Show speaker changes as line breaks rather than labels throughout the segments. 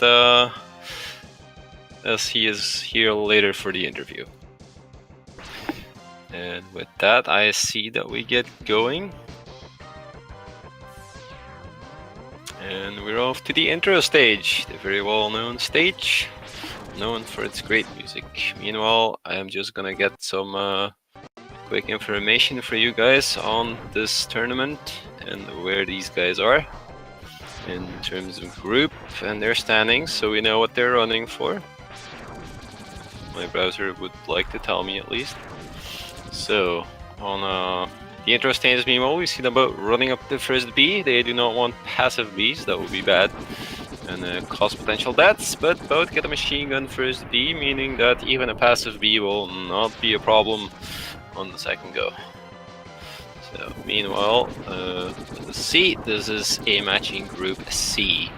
as he is here later for the interview. And with that, I see that we get going. And we're off to the intro stage, the very well-known stage, known for its great music. Meanwhile, I am just gonna get some quick information for you guys on this tournament and where these guys are in terms of group and their standings, so we know what they're running for. My browser would like to tell me at least. So, on the intro stage, meanwhile, we see them both running up the first B. They do not want passive Bs, that would be bad and cause potential deaths, but both get a machine gun first B, meaning that even a passive B will not be a problem on the second go. So, meanwhile, C, this is a matching group C.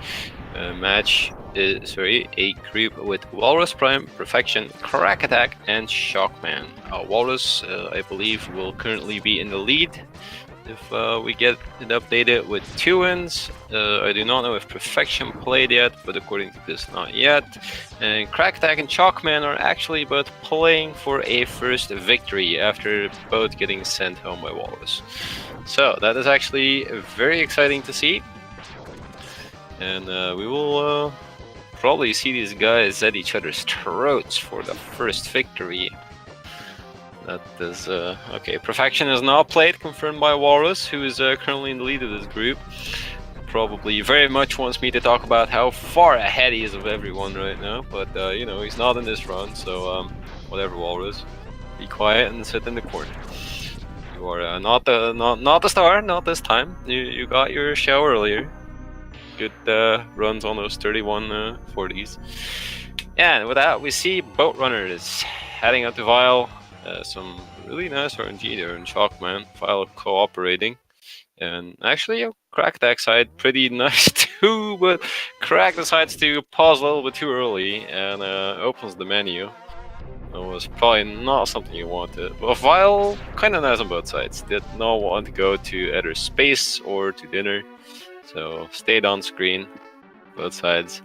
A group with Walrus Prime, Perfection, Crack Attack, and Ch0cman. Walrus, I believe, will currently be in the lead if we get it updated with 2 wins. I do not know if Perfection played yet, but according to this, not yet. And Crack Attack and Ch0cman are actually both playing for a first victory after both getting sent home by Walrus. So that is actually very exciting to see. And we will probably see these guys at each other's throats for the first victory. That is okay. Perfection is not played, confirmed by Walrus, who is currently in the lead of this group. Probably very much wants me to talk about how far ahead he is of everyone right now, but you know, he's not in this run, so whatever, Walrus, be quiet and sit in the corner. You are not the star, not this time. You got your show earlier. Good runs on those 31 40s. And with that, we see boat runners heading up to Vile. Some really nice RNG there in Ch0cman. Vile cooperating. And actually, Crack Attack side pretty nice too, but Crack decides to pause a little bit too early and opens the menu. That was probably not something you wanted. But Vile, kind of nice on both sides. Did not want to go to either space or to dinner. So stayed on screen, both sides.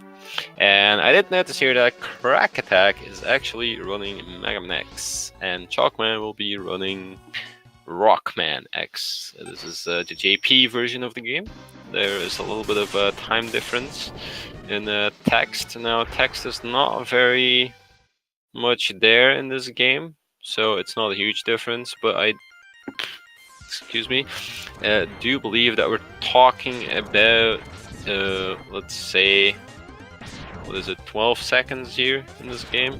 And I did notice here that Crack Attack is actually running MMX, and Ch0cman will be running Rockman X. This is the JP version of the game. There is a little bit of a time difference in text. Now, text is not very much there in this game, so it's not a huge difference, but I do believe that we're talking about, let's say, what is it, 12 seconds here in this game?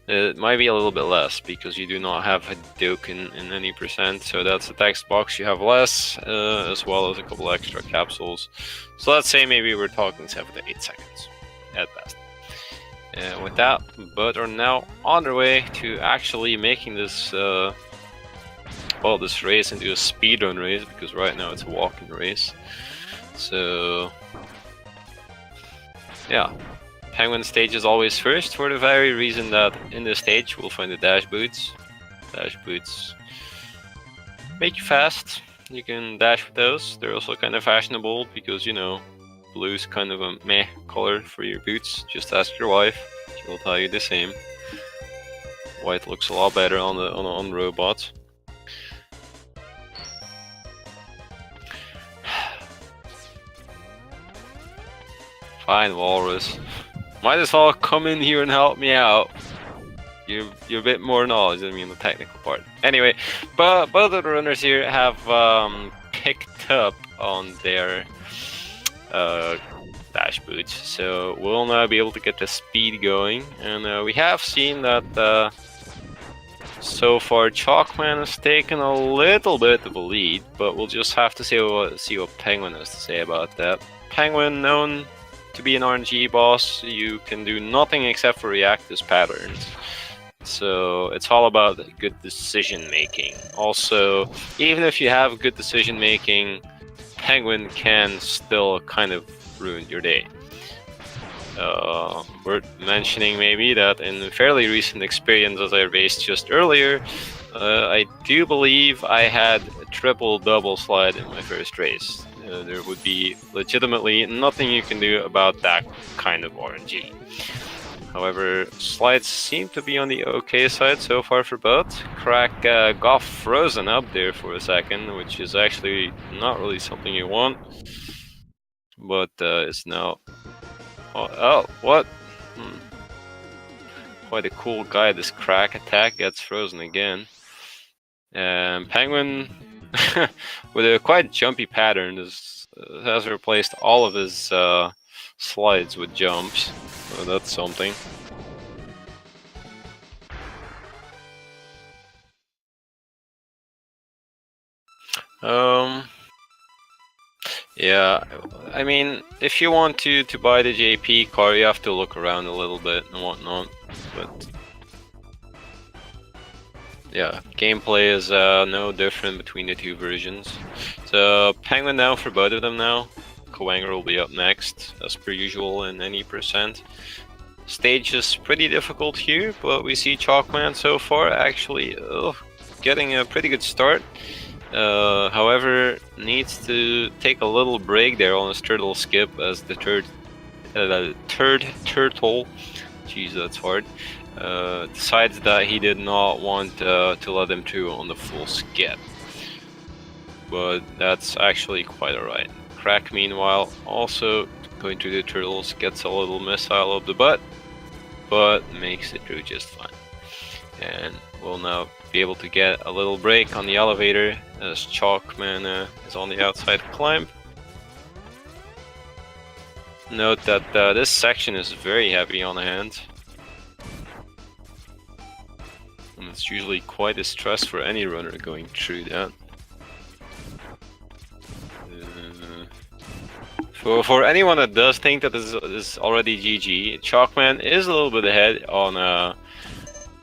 It might be a little bit less, because you do not have a Duke in any percent, so that's the text box you have less, as well as a couple extra capsules. So let's say maybe we're talking 7 to 8 seconds, at best. And with that, both are now on their way to actually making this this race into a speedrun race, because right now it's a walking race. So yeah, Penguin stage is always first, for the very reason that in this stage we'll find the dash boots. Dash boots make you fast. You can dash with those. They're also kind of fashionable because, you know, blue's kind of a meh color for your boots. Just ask your wife, she will tell you the same. White looks a lot better on robots. Fine, Walrus. Might as well come in here and help me out. You're a bit more knowledge than me in the technical part. Anyway, but both of the runners here have picked up on their dash boots, so we'll now be able to get the speed going. And we have seen that so far Ch0cman has taken a little bit of a lead, but we'll just have to see what Penguin has to say about that. Penguin, known to be an RNG boss, you can do nothing except for react to patterns. So it's all about good decision making. Also, even if you have good decision making, Penguin can still kind of ruin your day. Worth mentioning maybe that in fairly recent experience, as I raced just earlier, I do believe I had a triple double slide in my first race. there would be legitimately nothing you can do about that kind of RNG. However, slides seem to be on the okay side so far for both. Crack got frozen up there for a second, which is actually not really something you want. But it's now... Oh, what? Quite a cool guy, this Crack attack gets frozen again. Penguin, with a quite jumpy pattern, has replaced all of his slides with jumps. So that's something. Yeah, I mean, if you want to buy the JP car, you have to look around a little bit and whatnot. But yeah, gameplay is no different between the two versions. So Penguin now for both of them now. Ch0cman will be up next, as per usual in any percent. Stage is pretty difficult here, but we see Ch0cman so far actually getting a pretty good start. However, needs to take a little break there on his turtle skip as the third turtle, jeez, that's hard, decides that he did not want to let him through on the full skip. But that's actually quite alright. Crack, meanwhile, also going through the turtles, gets a little missile up the butt, but makes it through just fine. And will now be able to get a little break on the elevator as Ch0cman is on the outside climb. Note that this section is very heavy on the hand. And it's usually quite a stress for any runner going through that. For anyone that does think that this is already GG, Ch0cman is a little bit ahead on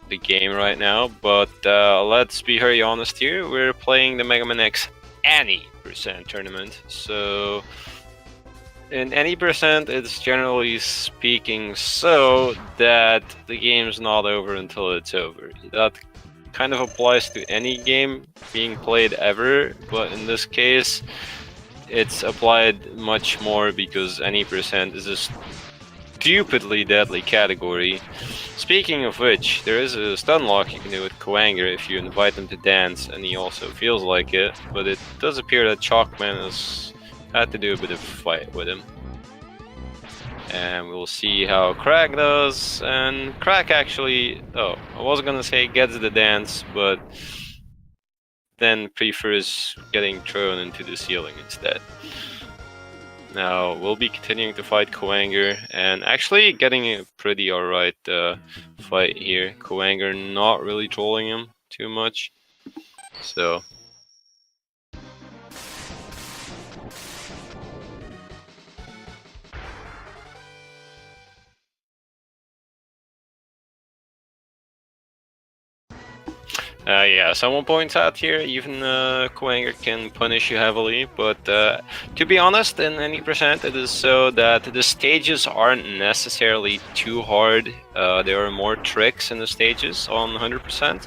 the game right now, but let's be very honest here. We're playing the MMX Any Tournament, so in any percent, it's generally speaking so that the game's not over until it's over. That kind of applies to any game being played ever, but in this case, it's applied much more because any percent is a stupidly deadly category. Speaking of which, there is a stun lock you can do with Ch0cman if you invite him to dance, and he also feels like it, but it does appear that Ch0cman has had to do a bit of fight with him. And we'll see how Crack does, and Crack actually, I was gonna say gets the dance, but then prefers getting thrown into the ceiling instead. Now, we'll be continuing to fight Ch0cman and actually getting a pretty alright fight here. Ch0cman not really trolling him too much, so... yeah, someone points out here, even Ch0cman can punish you heavily, but to be honest, in any percent, it is so that the stages aren't necessarily too hard. There are more tricks in the stages on 100%,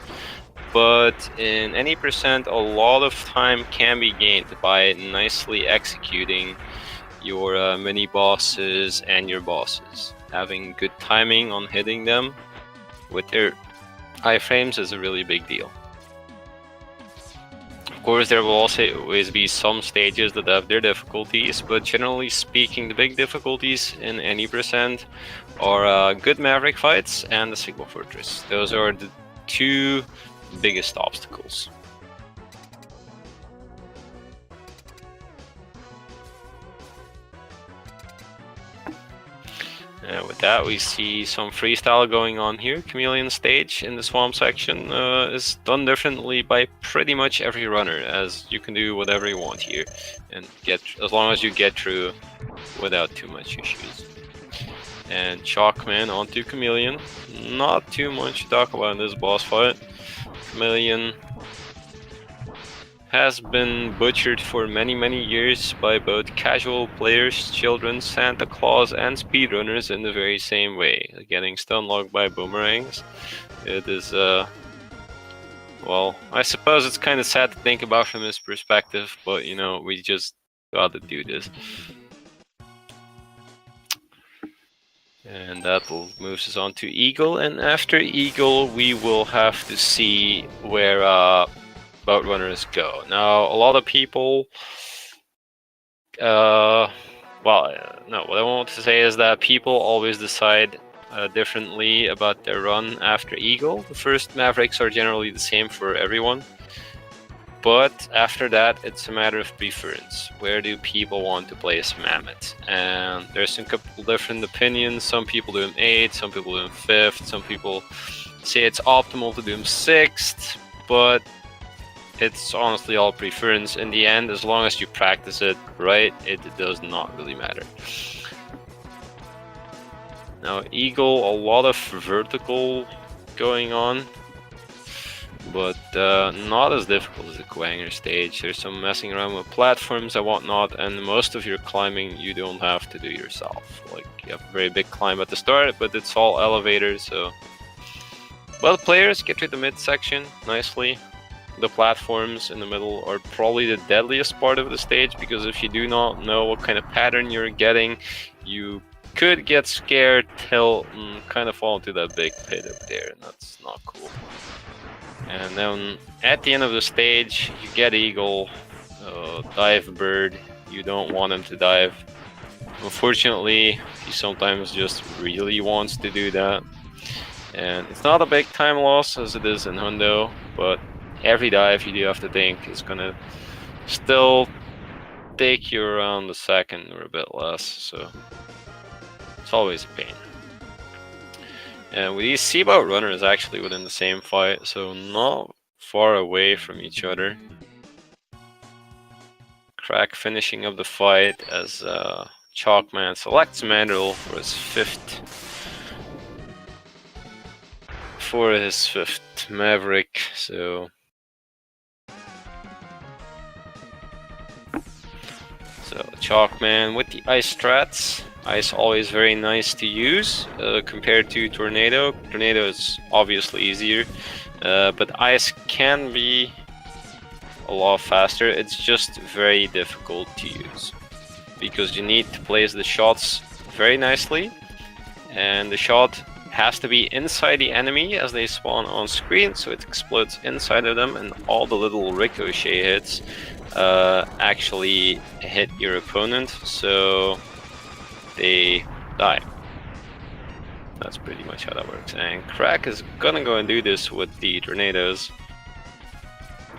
but in any percent, a lot of time can be gained by nicely executing your mini bosses and your bosses. Having good timing on hitting them with their iframes is a really big deal. Of course, there will always be some stages that have their difficulties, but generally speaking, the big difficulties in any percent are good Maverick fights and the Sigma Fortress. Those are the two biggest obstacles. With that, we see some freestyle going on here. Chameleon stage in the swamp section is done differently by pretty much every runner, as you can do whatever you want here, and as long as you get through without too much issues. And Ch0cman onto Chameleon. Not too much to talk about in this boss fight. Chameleon has been butchered for many years by both casual players, children, Santa Claus, and speedrunners in the very same way, getting stun locked by boomerangs. It is, well, I suppose it's kind of sad to think about from his perspective, but you know, we just Gotta do this. And that will moves us on to Eagle, and after Eagle we will have to see where boat runners go. Now a lot of people no, what I want to say is that people always decide differently about their run after Eagle. The first Mavericks are generally the same for everyone, but after that it's a matter of preference. Where do people want to place Mammoth? And there's a couple different opinions. Some people do him 8th, some people do him 5th, some people say it's optimal to do him 6th, but it's honestly all preference. In the end, as long as you practice it right, it does not really matter. Now Eagle, a lot of vertical going on, but not as difficult as the Quanger stage. There's some messing around with platforms and whatnot, and most of your climbing you don't have to do yourself. Like, you have a very big climb at the start, but it's all elevators, so... Well, players get to the midsection nicely. The platforms in the middle are probably the deadliest part of the stage, because if you do not know what kind of pattern you're getting, you could get scared, tilt, and kind of fall into that big pit up there, and that's not cool. And then at the end of the stage, you get Eagle, dive bird. You don't want him to dive. Unfortunately, he sometimes just really wants to do that. And it's not a big time loss as it is in Hundo, but every dive you do have to think is gonna still take you around a second or a bit less, so it's always a pain. And with these Seaboat runners actually within the same fight, so not far away from each other. Crack finishing up the fight as Ch0cman selects Mandrill for his fifth Maverick. So Ch0cman with the ice strats. Ice always very nice to use compared to Tornado. Tornado is obviously easier, but ice can be a lot faster. It's just very difficult to use because you need to place the shots very nicely, and the shot has to be inside the enemy as they spawn on screen, so it explodes inside of them, and all the little ricochet hits actually hit your opponent, so they die. That's pretty much how that works. And Crack is gonna go and do this with the tornadoes,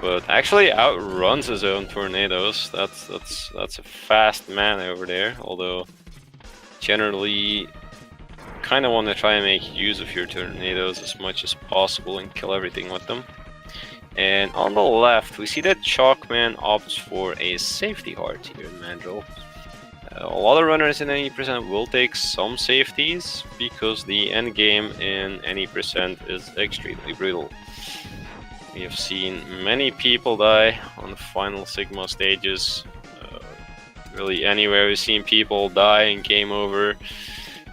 but actually outruns his own tornadoes. That's a fast man over there. Although generally, kind of want to try and make use of your tornadoes as much as possible and kill everything with them. And on the left, we see that Ch0cman opts for a safety heart here in Mandrill. A lot of runners in any percent will take some safeties because the end game in any percent is extremely brutal. We have seen many people die on the final Sigma stages. Really anywhere we've seen people die in game over.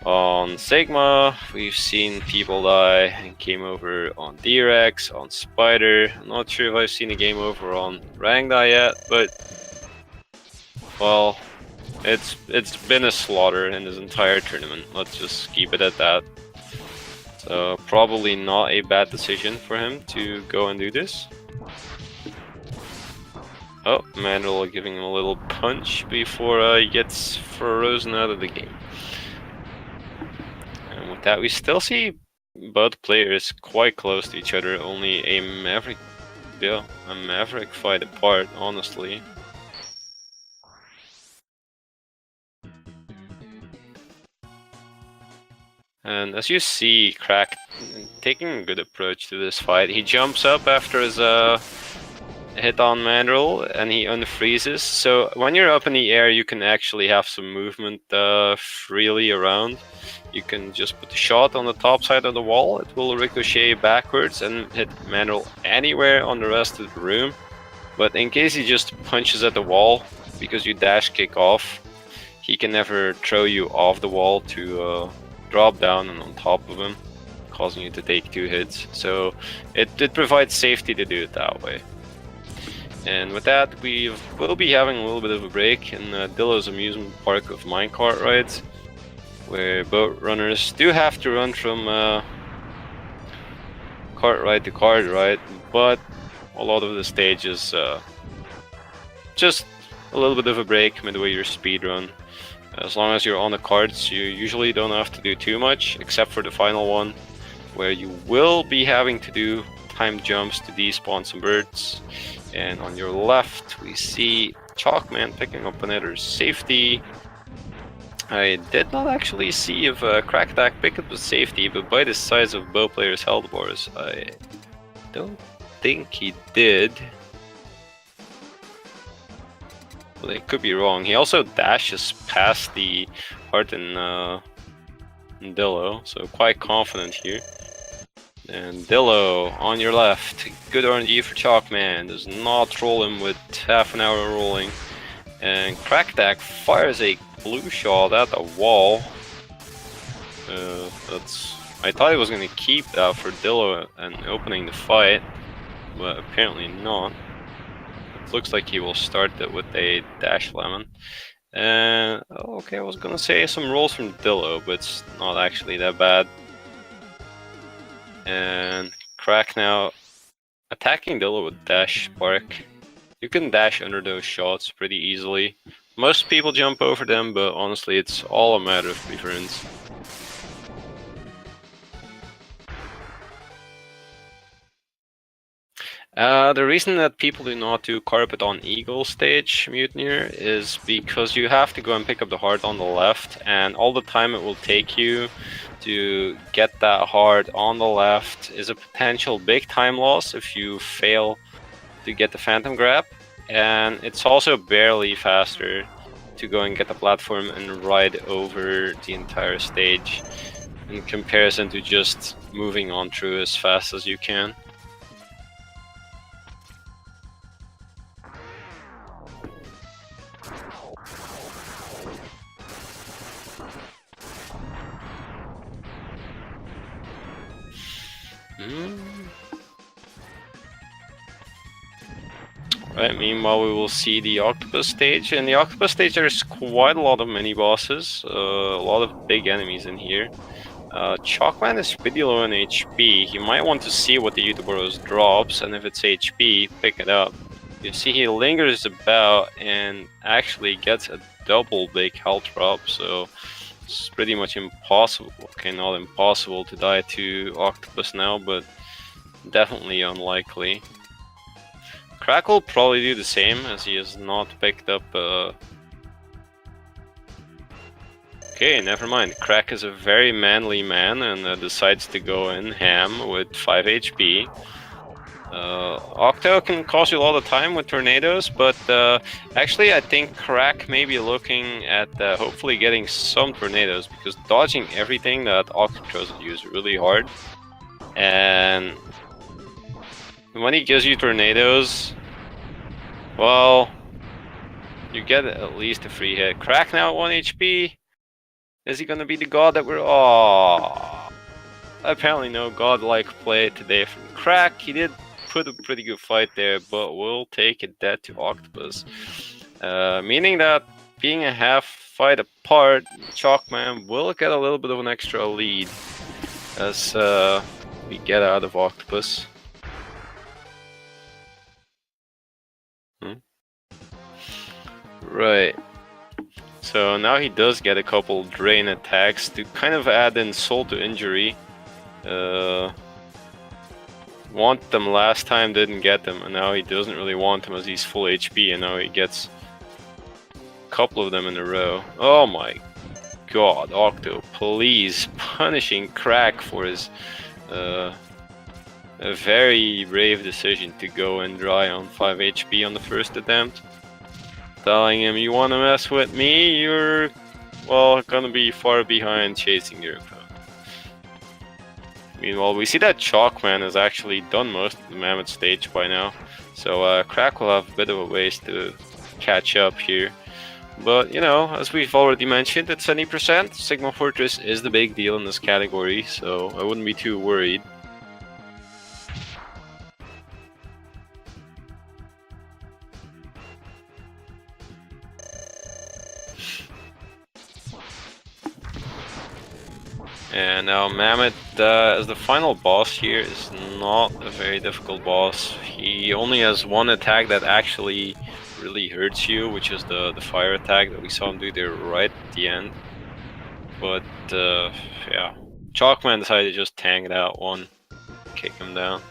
On Sigma, we've seen people die and game over on D-Rex, on Spider. I'm not sure if I've seen a game over on Rangda yet, but well, it's been a slaughter in this entire tournament. Let's just keep it at that. So probably not a bad decision for him to go and do this. Oh, Mandrill giving him a little punch before he gets frozen out of the game. And with that, we still see both players quite close to each other. Only a Maverick fight apart, honestly. And as you see, Crack taking a good approach to this fight. He jumps up after his hit on Mandrill and he unfreezes. So when you're up in the air, you can actually have some movement freely around. You can just put the shot on the top side of the wall. It will ricochet backwards and hit Mandrill anywhere on the rest of the room. But in case he just punches at the wall, because you dash kick off, he can never throw you off the wall to drop down and on top of him, causing you to take 2 hits. So it provides safety to do it that way. And with that, we will be having a little bit of a break in Dillo's amusement park of minecart rides, where boat runners do have to run from cart ride to cart ride, but a lot of the stage is just a little bit of a break midway your speed run. As long as you're on the carts, you usually don't have to do too much, except for the final one, where you will be having to do timed jumps to despawn some birds. And on your left, we see Ch0cman picking up another safety. I did not actually see if Crack Attack picked up the safety, but by the size of both players' health bars, I don't think he did. Well, I could be wrong. He also dashes past the heart in Dillo, so quite confident here. And Dillo on your left, good RNG for Ch0cman, does not troll him with half an hour rolling. And Crack Attack fires a blue shot at the wall. I thought he was going to keep that for Dillo and opening the fight, but apparently not. It looks like he will start it with a dash lemon. And okay, I was going to say some rolls from Dillo, but it's not actually that bad. And Crack now attacking Dillo with dash spark. You can dash under those shots pretty easily. Most people jump over them, but honestly it's all a matter of preference. The reason that people do not do carpet on eagle stage, Mutineer, is because you have to go and pick up the heart on the left, and all the time it will take you to get that heart on the left is a potential big time loss if you fail to get the phantom grab, and it's also barely faster to go and get the platform and ride over the entire stage in comparison to just moving on through as fast as you can. Right, meanwhile we will see the octopus stage. In the octopus stage there's quite a lot of mini bosses, a lot of big enemies in here. Ch0cman is pretty low in HP. He might want to see what the YouTuber drops, and if it's HP, pick it up. You see he lingers about and actually gets a double big health drop, so it's pretty much impossible. Okay, not impossible to die to octopus now, but definitely unlikely. Crack will probably do the same, as he has not picked up Okay, never mind. Crack is a very manly man and decides to go in ham with 5 HP. Octo can cost you a lot of time with tornadoes, but actually I think Crack may be looking at hopefully getting some tornadoes, because dodging everything that Octo throws at you is really hard. And when he gives you tornadoes, well, you get at least a free hit. Crack now at 1 HP. Is he gonna be the god that we're... Aww. Apparently no godlike play today from Crack. He did put a pretty good fight there, but we'll take it dead to Octopus. Meaning that being a half fight apart, Ch0cman will get a little bit of an extra lead as we get out of Octopus. Right. So now he does get a couple drain attacks to kind of add insult to injury. Want them last time, didn't get them, and now he doesn't really want them as he's full HP, and now he gets a couple of them in a row. Oh my god, Octo, please, punishing Crack for his a very brave decision to go and dry on 5 HP on the first attempt. Telling him, you want to mess with me, you're, well, gonna be far behind chasing your opponent. Meanwhile, we see that Ch0cman has actually done most of the Mammoth stage by now, so Crack will have a bit of a ways to catch up here. But, you know, as we've already mentioned, at 70%, Sigma Fortress is the big deal in this category, so I wouldn't be too worried. And now Mammoth as the final boss here is not a very difficult boss. He only has one attack that actually really hurts you, which is the fire attack that we saw him do there right at the end. But yeah, Ch0cman decided to just tank that one, kick him down.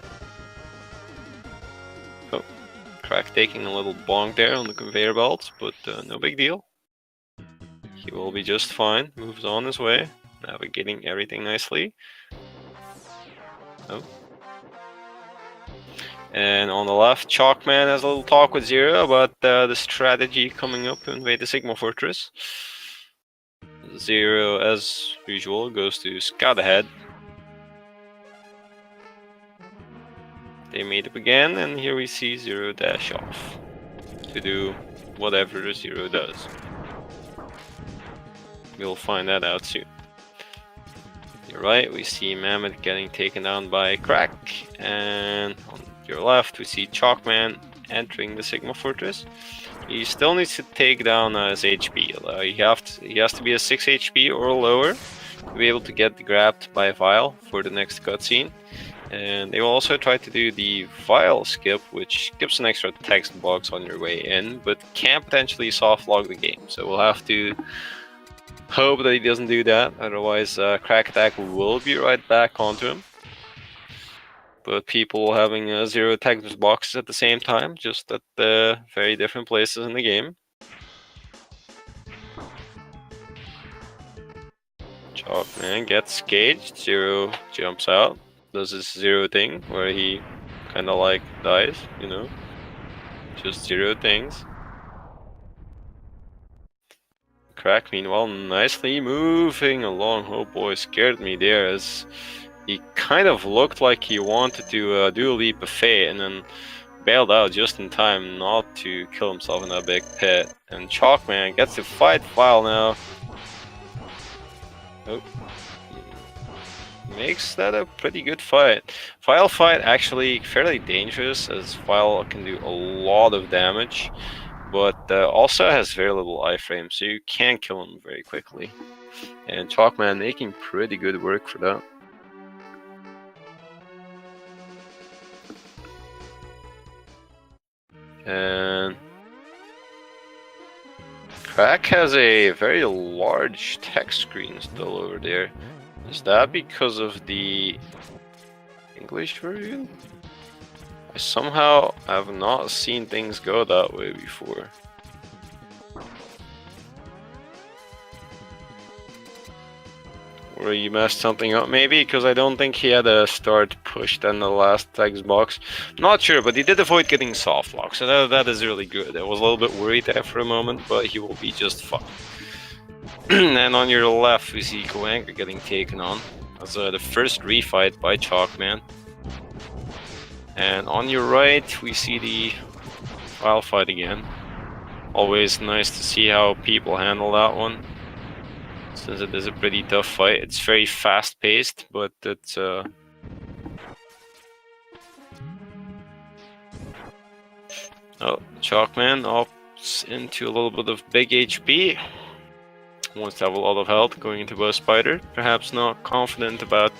Oh, Crack taking a little bonk there on the conveyor belts, but no big deal. He will be just fine, moves on his way, navigating everything nicely. Oh. And on the left, Ch0cman has a little talk with Zero about the strategy coming up to invade the Sigma Fortress. Zero, as usual, goes to scout ahead. They meet up again, and here we see Zero dash off to do whatever Zero does. We'll find that out soon. You're right, we see Mammoth getting taken down by Crack, and on your left we see Ch0cman entering the Sigma Fortress. He still needs to take down his HP. He has to be a 6 HP or lower to be able to get grabbed by a Vial for the next cutscene. And they will also try to do the Vial skip, which skips an extra text box on your way in, but can potentially soft log the game. So we'll have to hope that he doesn't do that, otherwise Crack Attack will be right back onto him. But people having 0 text boxes at the same time, just at very different places in the game. Ch0cman gets caged, Zero jumps out, does his Zero thing, where he kinda like dies, you know? Just Zero things. Crack, meanwhile, nicely moving along. Oh boy, scared me there, as he kind of looked like he wanted to do a leap of faith and then bailed out just in time not to kill himself in that big pit. And Ch0cman gets to fight Vial now. Oh. Makes that a pretty good fight. Vial fight actually fairly dangerous, as Vial can do a lot of damage, but also has very little iframe, so you can kill him very quickly. And Ch0cman making pretty good work for that. And Crack has a very large text screen still over there. Is that because of the English version? I somehow have not seen things go that way before. Or you messed something up maybe, because I don't think he had a start pushed in the last text box. Not sure, but he did avoid getting soft lock, so that is really good. I was a little bit worried there for a moment, but he will be just fine. And on your left we see Ch0cman getting taken on as the first refight by Ch0cman. And on your right we see the Vial fight again. Always nice to see how people handle that one, since it is a pretty tough fight. It's very fast paced, but it's oh, Ch0cman opts into a little bit of big HP. Wants to have a lot of health going into Bow Spider. Perhaps not confident about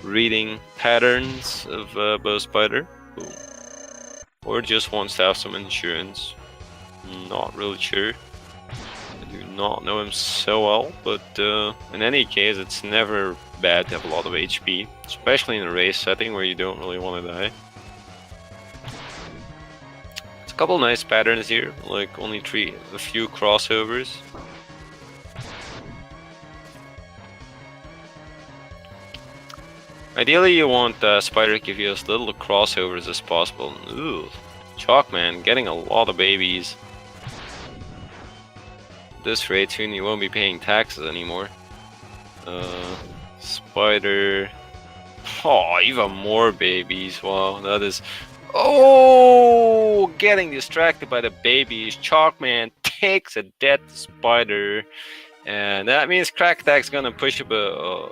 reading patterns of Bow Spider. Or just wants to have some insurance. Not really sure. I do not know him so well, but in any case, it's never bad to have a lot of HP, especially in a race setting where you don't really want to die. It's a couple nice patterns here, like only a few crossovers. Ideally, you want Spider to give you as little crossovers as possible. Ooh, Ch0cman getting a lot of babies. At this rate, soon you won't be paying taxes anymore. Spider. Oh, even more babies. Wow, that is. Oh, getting distracted by the babies. Ch0cman takes a dead Spider, and that means Crack Attack's gonna push up a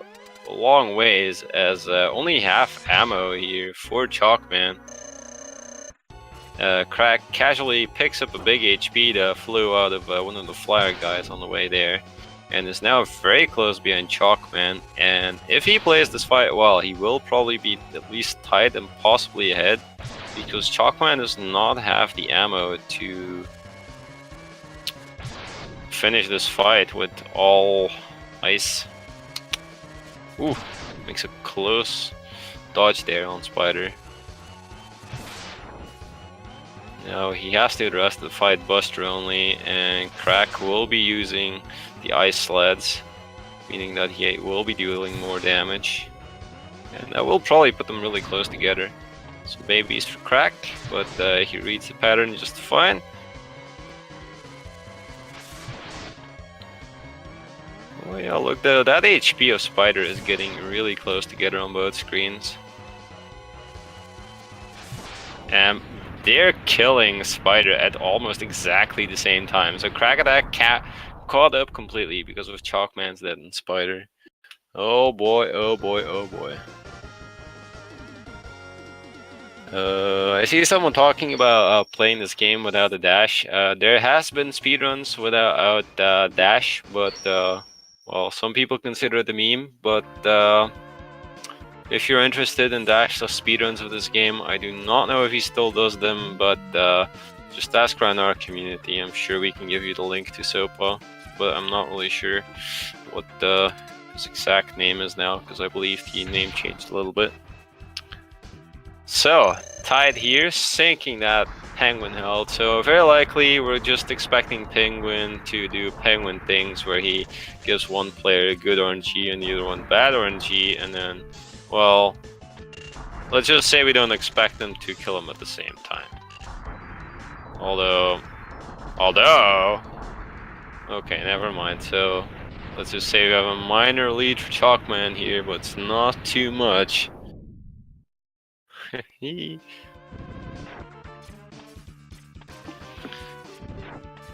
long ways, as only half ammo here for Ch0cman. Crack casually picks up a big HP that flew out of one of the flyer guys on the way there. and is now very close behind Ch0cman. And if he plays this fight well, he will probably be at least tied and possibly ahead, because Ch0cman does not have the ammo to finish this fight with all ice. Ooh, makes a close dodge there on Spider. Now he has to the rest of the fight Buster only, and Crack will be using the ice sleds, meaning that he will be dealing more damage. And that will probably put them really close together. Some babies for Crack, but he reads the pattern just fine. Oh yeah, look, that HP of Spider is getting really close together on both screens. And they're killing Spider at almost exactly the same time. So Crack Attack caught up completely because of Ch0cman's dead and Spider. Oh boy, oh boy, oh boy. I see someone talking about playing this game without a dash. There has been speedruns without dash, but well, some people consider it a meme, but if you're interested in dashless speedruns of this game, I do not know if he still does them, but just ask around our community. I'm sure we can give you the link to Sopa, but I'm not really sure what his exact name is now, because I believe the name changed a little bit. So, tied here, sinking that Penguin held. So very likely we're just expecting Penguin to do Penguin things where he gives one player good RNG and the other one bad RNG, and then, well, let's just say we don't expect them to kill him at the same time. Although, okay, never mind. So let's just say we have a minor lead for Ch0cman here, but it's not too much.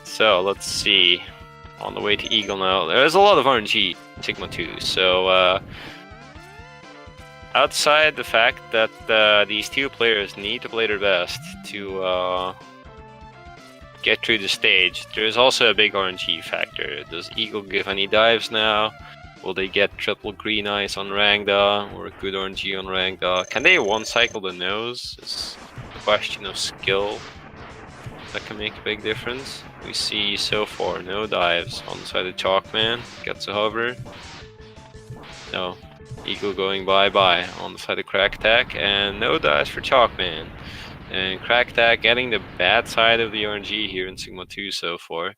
So let's see. On the way to Eagle now. There's a lot of RNG Sigma 2. So outside the fact that these two players need to play their best to get through the stage, there's also a big RNG factor. Does Eagle give any dives now? Will they get triple green ice on Rangda or good RNG on Rangda? Can they one cycle the nose? It's a question of skill that can make a big difference. We see so far no dives on the side of Ch0cman. Gets a hover. No. Eagle going bye-bye on the side of Crack Attack, and no dives for Ch0cman. And Crack Attack getting the bad side of the RNG here in Sigma 2 so far.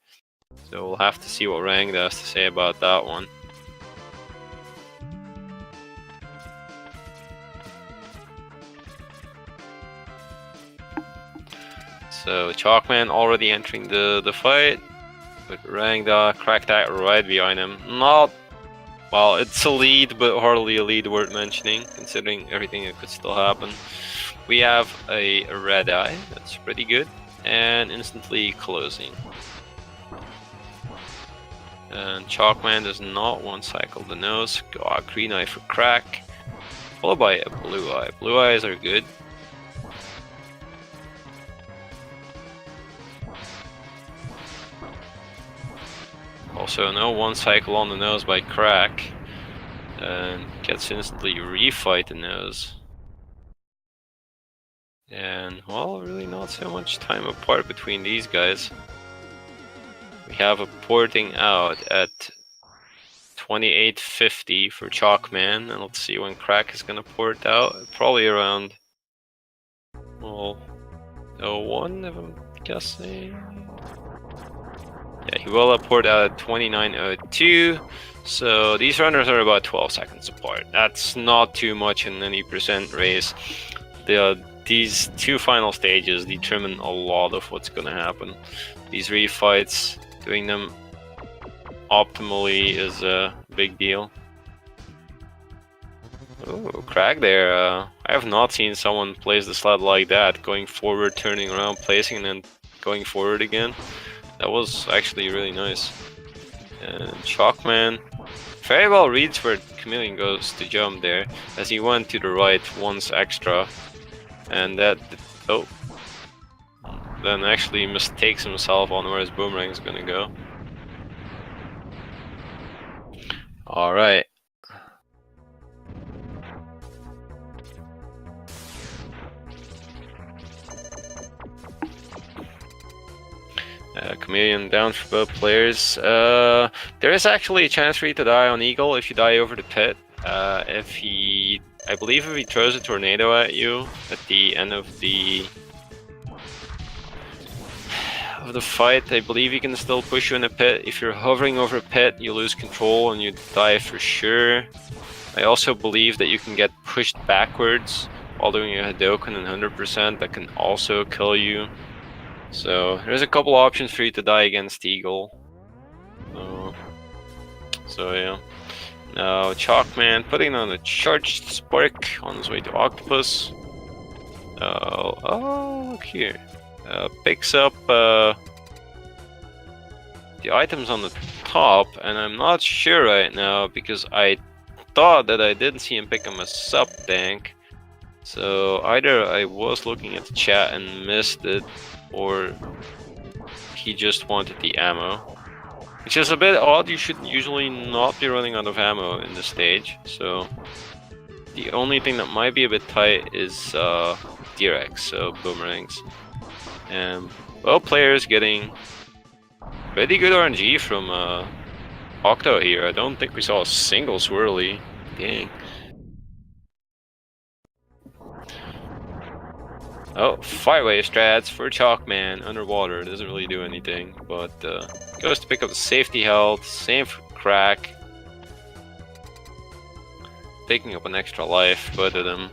So we'll have to see what Rangda has to say about that one. So Ch0cman already entering the fight with Rangda, Crack Attack right behind him. Not, well, it's a lead, but hardly a lead worth mentioning, considering everything that could still happen. We have a red eye, that's pretty good, and instantly closing. And Ch0cman does not one cycle the nose. Green eye for Crack, followed by a blue eye. Blue eyes are good. Also, no one cycle on the nose by Crack, and gets instantly refight the nose. And, well, really not so much time apart between these guys. We have a porting out at 2850 for Ch0cman, and let's see when Crack is gonna port out. Probably around, well, 01 if I'm guessing. Yeah, he will port out at 2902. So these runners are about 12 seconds apart. That's not too much in any percent race. These two final stages determine a lot of what's gonna happen. These refights, doing them optimally is a big deal. Oh, Crack there. I have not seen someone place the sled like that, going forward, turning around, placing, and then going forward again. That was actually really nice. And Ch0cman very well reads where Ch0cman goes to jump there, as he went to the right once extra. And that, oh, then actually mistakes himself on where his boomerang is gonna go. All right. Chameleon down for both players. There is actually a chance for you to die on Eagle if you die over the pit. I believe if he throws a tornado at you at the end of the fight, I believe he can still push you in the pit. If you're hovering over a pit, you lose control and you die for sure. I also believe that you can get pushed backwards while doing a Hadoken and 100%. That can also kill you. So there's a couple options for you to die against Eagle. So yeah. Now Ch0cman putting on a charged spark on his way to Octopus. Oh, look here. Picks up the items on the top, and I'm not sure right now because I thought that I didn't see him pick up a sub tank. So either I was looking at the chat and missed it, or he just wanted the ammo, which is a bit odd. You should usually not be running out of ammo in this stage. So the only thing that might be a bit tight is DRX, so boomerangs. And both players getting pretty good RNG from Octo here. I don't think we saw a single swirly. Dang. Oh, firewave strats for Ch0cman underwater. Doesn't really do anything, but goes to pick up the safety health. Same for Crack. Picking up an extra life, both of them.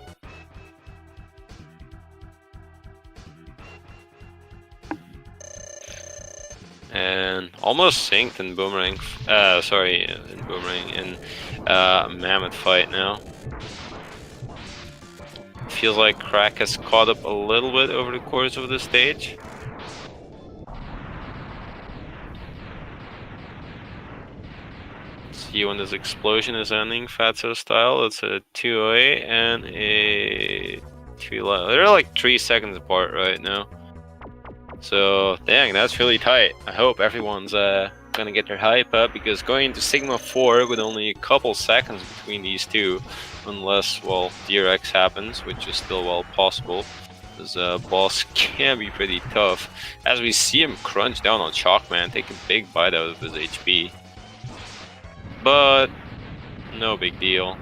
And almost synced in Boomerang. In Boomerang in Mammoth fight now. Feels like Crack has caught up a little bit over the course of the stage. See when this explosion is ending, Fatso style. It's a 208 and a 211. They're like 3 seconds apart right now. So, dang, that's really tight. I hope everyone's gonna get their hype up, because going into Sigma 4 with only a couple seconds between these two, unless, well, DRX happens, which is still well possible, because boss can be pretty tough. As we see him crunch down on Ch0cman, take a big bite out of his HP. But, no big deal.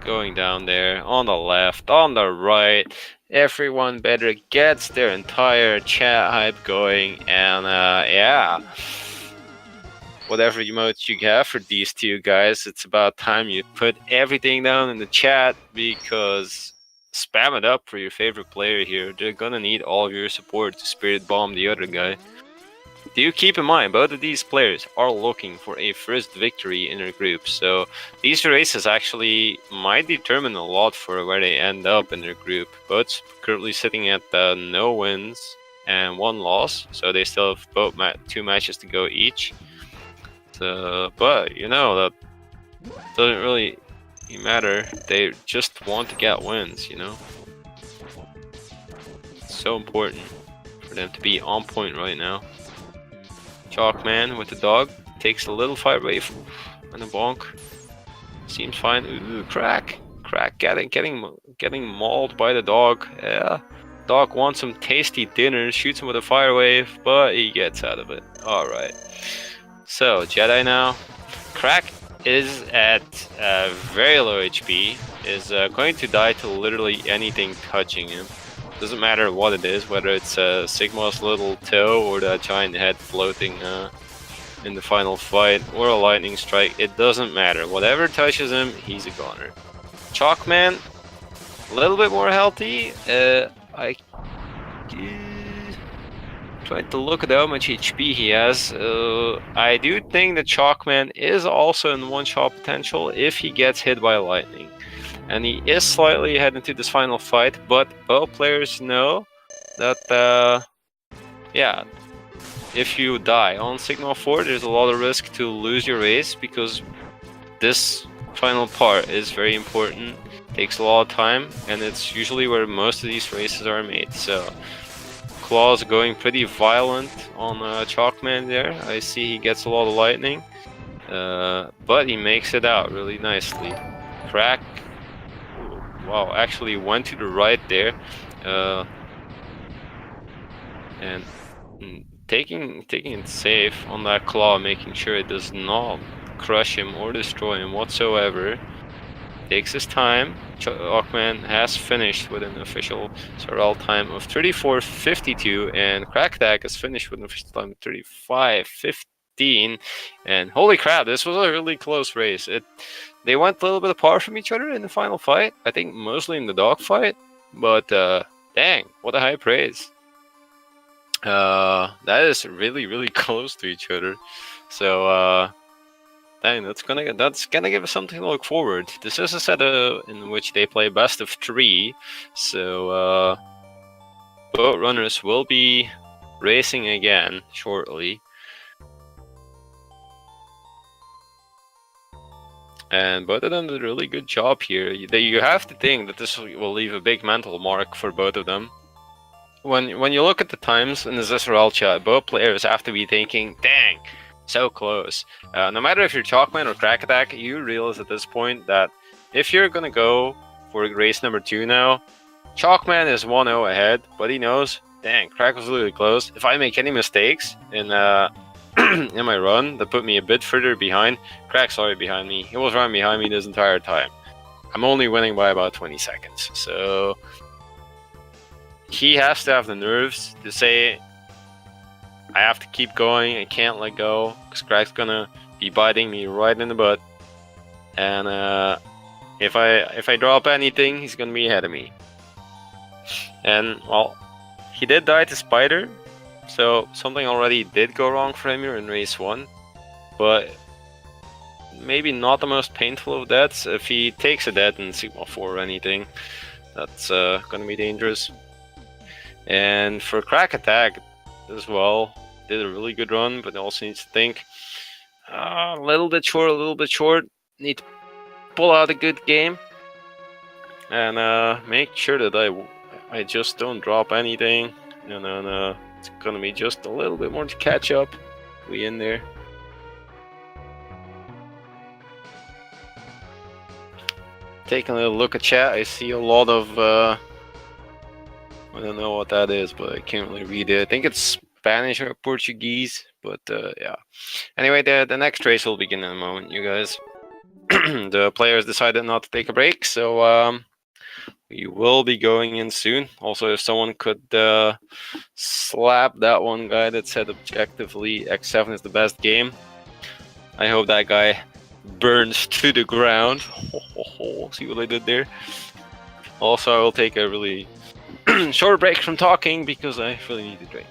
Going down there, on the left, on the right, everyone better gets their entire chat hype going, and yeah. Whatever emotes you have for these two guys, it's about time you put everything down in the chat, because spam it up for your favorite player here. They're gonna need all of your support to spirit bomb the other guy. Do keep in mind, both of these players are looking for a first victory in their group, so these races actually might determine a lot for where they end up in their group. Both currently sitting at no wins and 1 loss, so they still have both 2 matches to go each. So, but you know, that doesn't really matter. They just want to get wins, you know. It's so important for them to be on point right now. Ch0cman with the dog takes a little fire wave and a bonk. Seems fine. Ooh, Crack getting mauled by the dog. Yeah, dog wants some tasty dinner. Shoots him with a fire wave, but he gets out of it. All right. So Jedi now. Crack is at very low HP. Is going to die to literally anything touching him. Doesn't matter what it is, whether it's Sigma's little toe or the giant head floating in the final fight, or a lightning strike. It doesn't matter. Whatever touches him, he's a goner. Ch0cman, a little bit more healthy. Trying to look at how much HP he has. I do think that Ch0cman is also in one-shot potential if he gets hit by lightning. And he is slightly ahead into this final fight, but both players know that, yeah, if you die on Sigma 4, there's a lot of risk to lose your race, because this final part is very important, takes a lot of time, and it's usually where most of these races are made. So, Claw's going pretty violent on Ch0cman there. I see he gets a lot of lightning. but he makes it out really nicely. Crack, wow, actually went to the right there, and taking it safe on that claw, making sure it does not crush him or destroy him whatsoever. Takes his time. Ch0cman has finished with an official Sorrel time of 34:52, and Crack Attack has finished with an official time of 35:15. And holy crap, this was a really close race. They went a little bit apart from each other in the final fight. I think mostly in the dog fight, but dang, what a high praise. That is really close to each other. So dang, that's gonna give us something to look forward. This is a set in which they play best of 3, so both runners will be racing again shortly. And both of them did a really good job here. You have to think that this will leave a big mental mark for both of them. When you look at the times in the SRL chat, both players have to be thinking, dang, so close. No matter if you're Ch0cman or Crack Attack, you realize at this point that if you're gonna go for race number 2 now, Ch0cman is 1-0 ahead, but he knows, dang, Crack was really close. If I make any mistakes in in my run that put me a bit further behind, Crack's already behind me. He was running behind me this entire time. I'm only winning by about 20 seconds, so he has to have the nerves to say, I have to keep going, I can't let go, because Crack's gonna be biting me right in the butt. And if I drop anything, he's gonna be ahead of me. And, well, he did die to Spider, so something already did go wrong for him here in race 1. But maybe not the most painful of deaths. If he takes a death in Sigma 4 or anything, that's gonna be dangerous. And for Crack Attack as well, did a really good run, but also needs to think a little bit short. Need to pull out a good game and make sure that I just don't drop anything, and then it's gonna be just a little bit more to catch up. We in there. Taking a little look at chat, I see a lot of I don't know what that is, but I can't really read it. I think it's Spanish or Portuguese, but yeah. Anyway, the next race will begin in a moment, you guys. The players decided not to take a break, so we will be going in soon. Also, if someone could slap that one guy that said objectively X7 is the best game, I hope that guy burns to the ground. See what I did there? Also, I will take a really short break from talking because I really need to drink.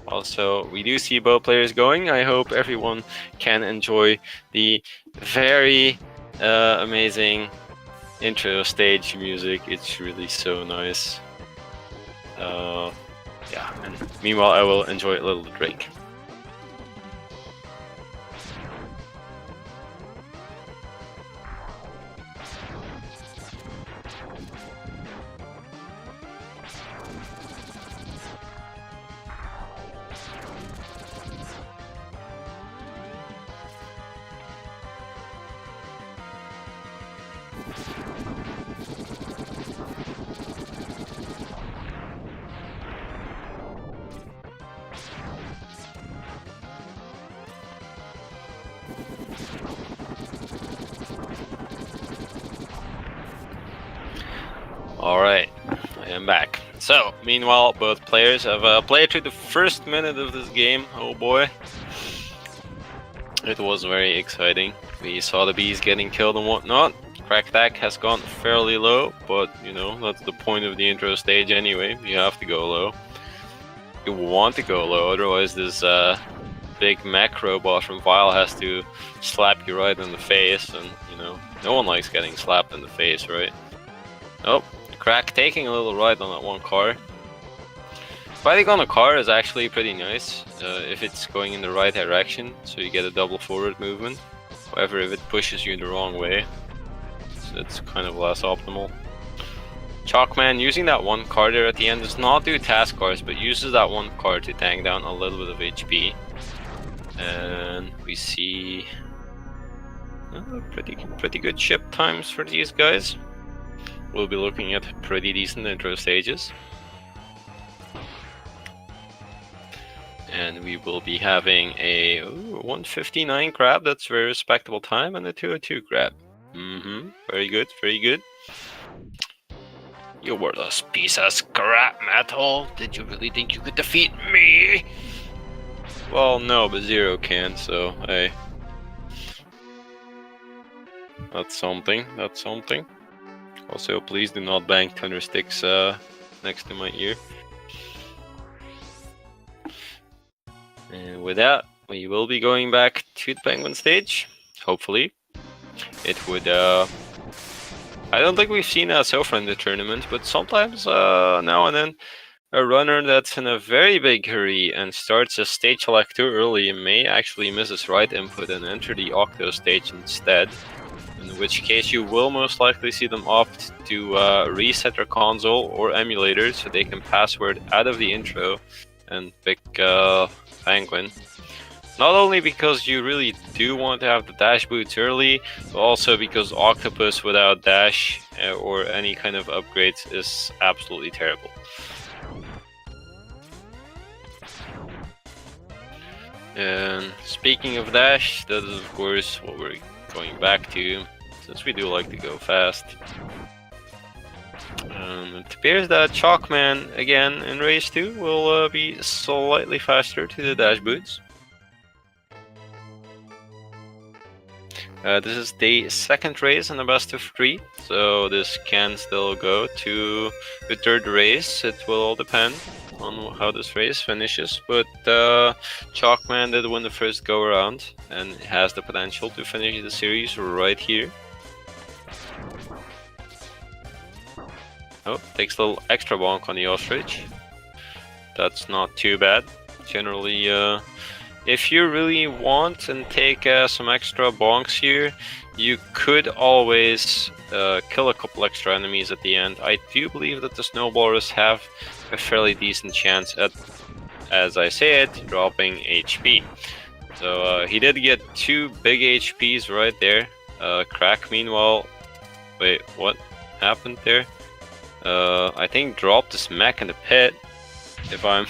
Also, we do see both players going. I hope everyone can enjoy the very amazing intro stage music. It's really so nice. Yeah, and meanwhile I will enjoy a little drink. Alright, I am back. So, meanwhile, both players have played through the first minute of this game. Oh boy. It was very exciting. We saw the bees getting killed and whatnot. Crack Attack has gone fairly low, but you know, that's the point of the intro stage anyway. You have to go low. You want to go low, otherwise this big mech robot from Vile has to slap you right in the face, and you know, no one likes getting slapped in the face, right? Oh, Crack taking a little ride on that one car. Fighting on a car is actually pretty nice if it's going in the right direction, so you get a double forward movement. However, if it pushes you in the wrong way, it's kind of less optimal. Ch0cman using that one car there at the end does not do task cars, but uses that one car to tank down a little bit of HP. And we see pretty good ship times for these guys. We'll be looking at pretty decent intro stages. And we will be having a 159 grab, that's a very respectable time, and a 202 grab. Very good, very good. You worthless piece of scrap metal. Did you really think you could defeat me? Well, no, but Zero can, so hey. That's something, that's something. Also, please do not bang thundersticks next to my ear. And with that, we will be going back to the Penguin stage, hopefully. It would, I don't think we've seen that so far in the tournament, but sometimes now and then a runner that's in a very big hurry and starts a stage select too early may actually miss his right input and enter the Octo stage instead. In which case you will most likely see them opt to reset their console or emulator so they can password out of the intro and pick Penguin. Not only because you really do want to have the dash boots early, but also because Octopus without dash or any kind of upgrades is absolutely terrible. And speaking of dash, that is of course what we're going back to, since we do like to go fast. It appears that Ch0cman again in race 2 will be slightly faster to the dash boots. This is the second race in the best of 3, so this can still go to the third race. It will all depend on how this race finishes, but Ch0cman did win the first go around and has the potential to finish the series right here. Oh, takes a little extra bonk on the ostrich. That's not too bad. Generally, if you really want and take some extra bonks here, you could always kill a couple extra enemies at the end. I do believe that the snowballers have a fairly decent chance at, as I say it, dropping HP. So he did get 2 big HPs right there. Crack, meanwhile, wait, what happened there? I think dropped his mech in the pit. If I'm,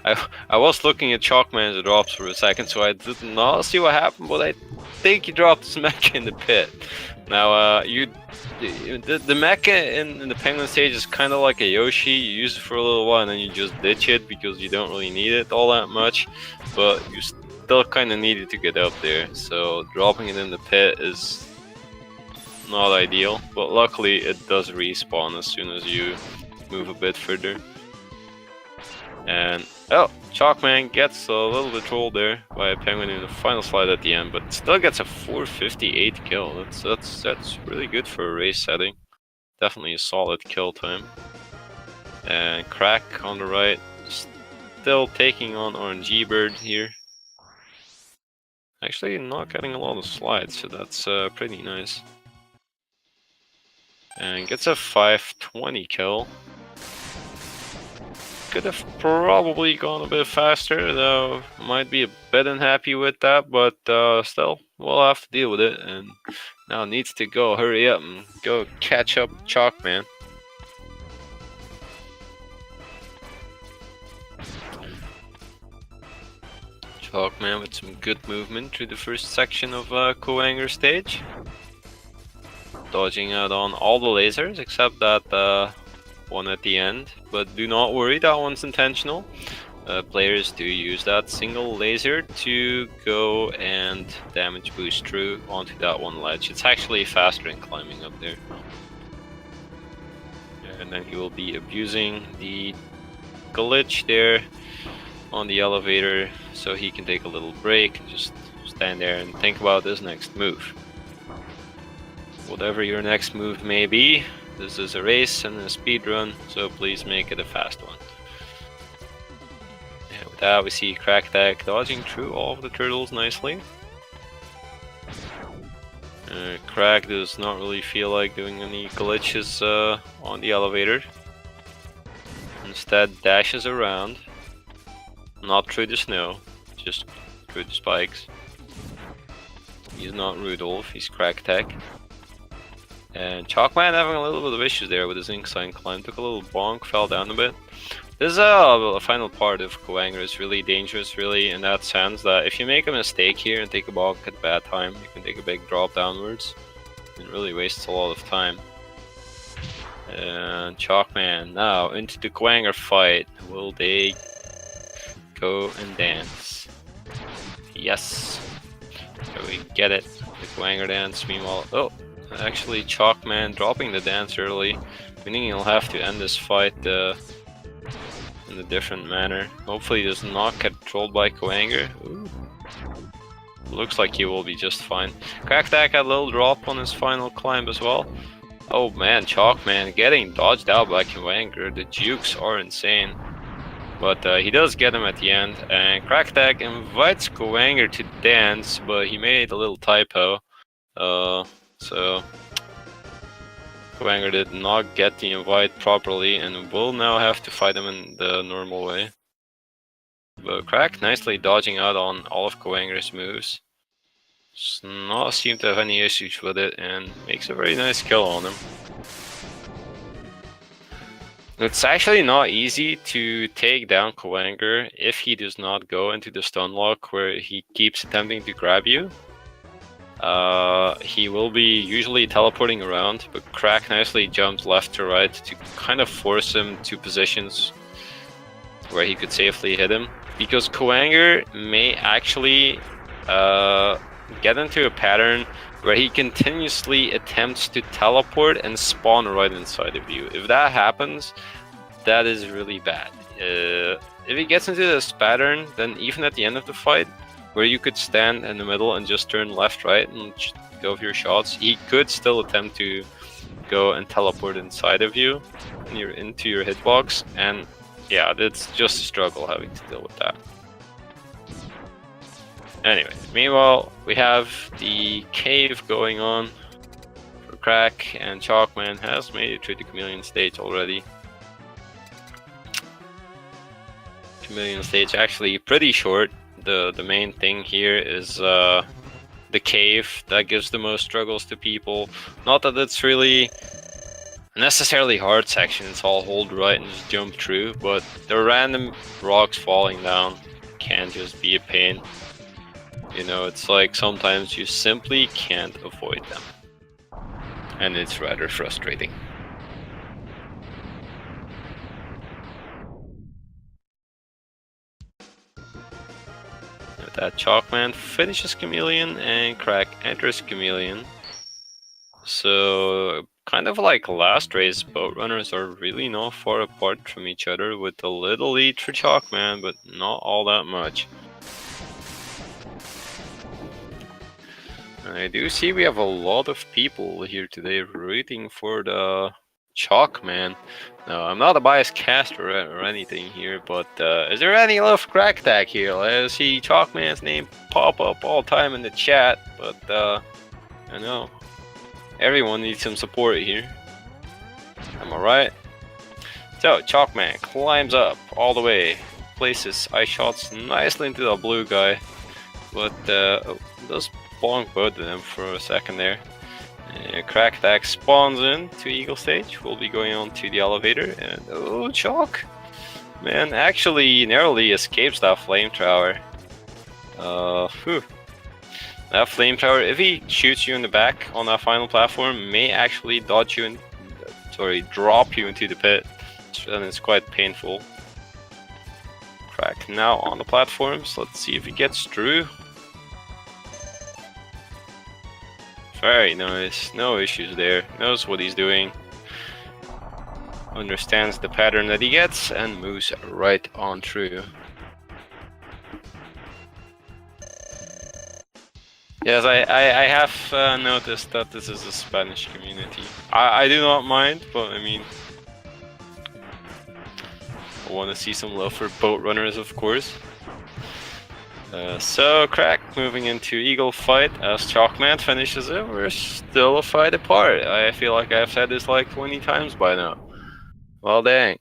I was looking at Ch0cman's drops for a second, so I did not see what happened, but I think he dropped his mech in the pit. Now, the mech in the Penguin stage is kind of like a Yoshi. You use it for a little while and then you just ditch it because you don't really need it all that much, but you still kind of need it to get up there. So dropping it in the pit is not ideal, but luckily it does respawn as soon as you move a bit further. And oh, Ch0cman gets a little bit trolled there by a Penguin in the final slide at the end, but still gets a 458 kill. That's really good for a race setting. Definitely a solid kill time. And Crack on the right, still taking on RNG Bird here. Actually not getting a lot of slides, so that's pretty nice. And gets a 520 kill. Could have probably gone a bit faster, though might be a bit unhappy with that, but still, we'll have to deal with it, and now needs to go hurry up and go catch up Ch0cman. Ch0cman with some good movement through the first section of Koanger stage. Dodging out on all the lasers except that one at the end, but do not worry, that one's intentional. Players do use that single laser to go and damage boost through onto that one ledge. It's actually faster in climbing up there. And then he will be abusing the glitch there on the elevator so he can take a little break and just stand there and think about his next move. Whatever your next move may be, this is a race and a speed run, so please make it a fast one. And with that, we see Crack Attack dodging through all of the turtles nicely. Crack does not really feel like doing any glitches on the elevator. Instead, dashes around, not through the snow, just good spikes. He's not Rudolph, he's Crack Attack. And Ch0cman having a little bit of issues there with his Incline climb. Took a little bonk, fell down a bit. This final part of Coanger is really dangerous, really, in that sense that if you make a mistake here and take a bonk at a bad time, you can take a big drop downwards. It really wastes a lot of time. And Ch0cman now into the Coanger fight. Will they go and dance? Yes. So we get it. The Coanger dance. Meanwhile, oh, actually Ch0cman dropping the dance early, meaning he'll have to end this fight in a different manner. Hopefully he does not get trolled by Coanger. Ooh. Looks like he will be just fine. Crack Attack had a little drop on his final climb as well. Oh man, Ch0cman getting dodged out by Coanger. The jukes are insane. But he does get him at the end. And Crack Attack invites Coanger to dance, but he made a little typo. So Coanger did not get the invite properly and will now have to fight him in the normal way. But Crack nicely dodging out on all of Coanger's moves. Does not seem to have any issues with it and makes a very nice kill on him. It's actually not easy to take down Coanger if he does not go into the stun lock where he keeps attempting to grab you. He will be usually teleporting around, but Crack nicely jumps left to right to kind of force him to positions where he could safely hit him. Because Coanger may actually get into a pattern where he continuously attempts to teleport and spawn right inside of you. If that happens, that is really bad. If he gets into this pattern, then even at the end of the fight, where you could stand in the middle and just turn left, right, and go for your shots, he could still attempt to go and teleport inside of you, and you're into your hitbox, and yeah, it's just a struggle having to deal with that. Anyway, meanwhile, we have the cave going on for Crack, and Ch0cman has made it through the Chameleon stage already. Chameleon stage actually pretty short. The main thing here is the cave that gives the most struggles to people. Not that it's really necessarily hard section, it's all hold right and just jump through, but the random rocks falling down can just be a pain. You know, it's like sometimes you simply can't avoid them. And it's rather frustrating. That Ch0cman finishes Chameleon and Crack enters Chameleon. So kind of like last race, both runners are really not far apart from each other, with a little lead for Ch0cman, but not all that much. And I do see we have a lot of people here today rooting for the Ch0cman. No, I'm not a biased caster or anything here, but is there any love for Crack Attack here? I see Ch0cman's name pop up all the time in the chat, but I know everyone needs some support here. Am I right? So Ch0cman climbs up all the way, places ice shots nicely into the blue guy, but does bonk both of them for a second there. Crack Attack spawns in to Eagle stage. We'll be going on to the elevator, and oh, Ch0cman actually narrowly escapes that flamethrower. That flamethrower, if he shoots you in the back on that final platform, may actually dodge you and drop you into the pit, and it's quite painful. Crack now on the platforms. Let's see if he gets through. Very nice, no issues there, knows what he's doing, understands the pattern that he gets, and moves right on through. Yes, I have noticed that this is a Spanish community. I do not mind, but I mean, I want to see some love for boat runners, of course. So Crack moving into Eagle fight as Ch0cman finishes it. We're still a fight apart. I feel like I've said this like 20 times by now. Well, dang.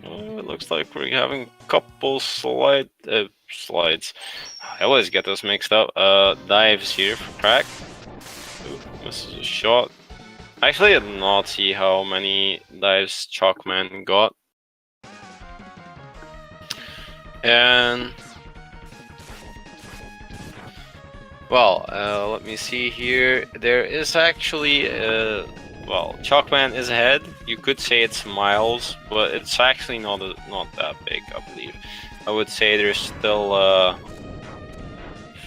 It looks like we're having a couple slides. I always get those mixed up. Dives here for Crack. Ooh, misses a shot. Actually, I did not see how many dives Ch0cman got. And well, let me see here. There is actually well, Ch0cman is ahead. You could say it's miles, but it's actually not that big, I believe. I would say they're still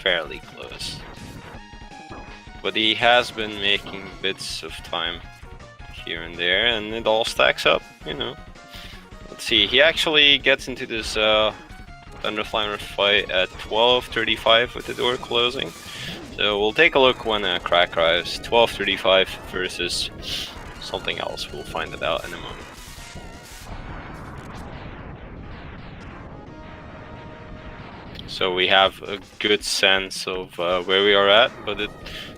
fairly close. But he has been making bits of time here and there, and it all stacks up, you know. Let's see, he actually gets into this Thunderflimer fight at 12:35 with the door closing. So we'll take a look when Crack arrives. 12:35 versus something else. We'll find it out in a moment. So we have a good sense of where we are at, but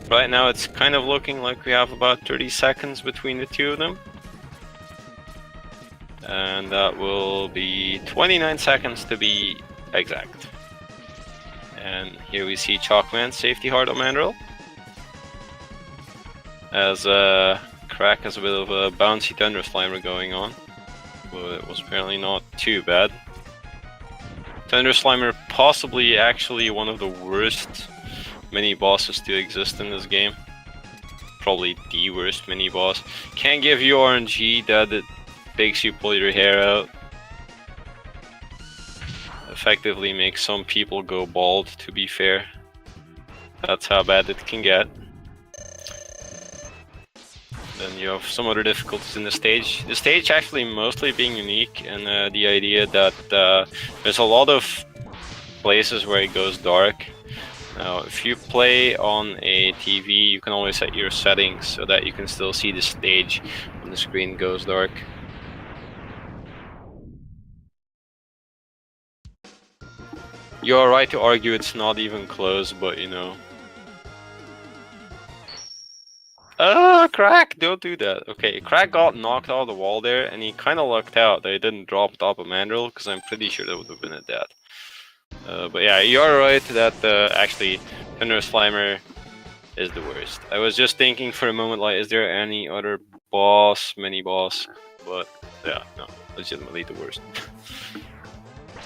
right now it's kind of looking like we have about 30 seconds between the two of them. And that will be 29 seconds to be exact. And here we see Ch0cman safety hard on Mandrill. As Crack has a bit of a bouncy Thunderslimer going on. But it was apparently not too bad. Thunderslimer possibly actually one of the worst mini bosses to exist in this game. Probably the worst mini boss. Can't give you RNG that it makes you pull your hair out. Effectively makes some people go bald, to be fair. That's how bad it can get. Then you have some other difficulties in the stage. The stage actually mostly being unique, and the idea that there's a lot of places where it goes dark. Now, if you play on a TV, you can always set your settings so that you can still see the stage when the screen goes dark. You're right to argue it's not even close, but you know. Crack! Don't do that. Okay, Crack got knocked off the wall there, and he kind of lucked out that he didn't drop top of Mandrill, because I'm pretty sure that would have been a death. But yeah, you're right that actually Thunderslimer is the worst. I was just thinking for a moment, like, is there any other boss, mini boss? But yeah, no, legitimately the worst.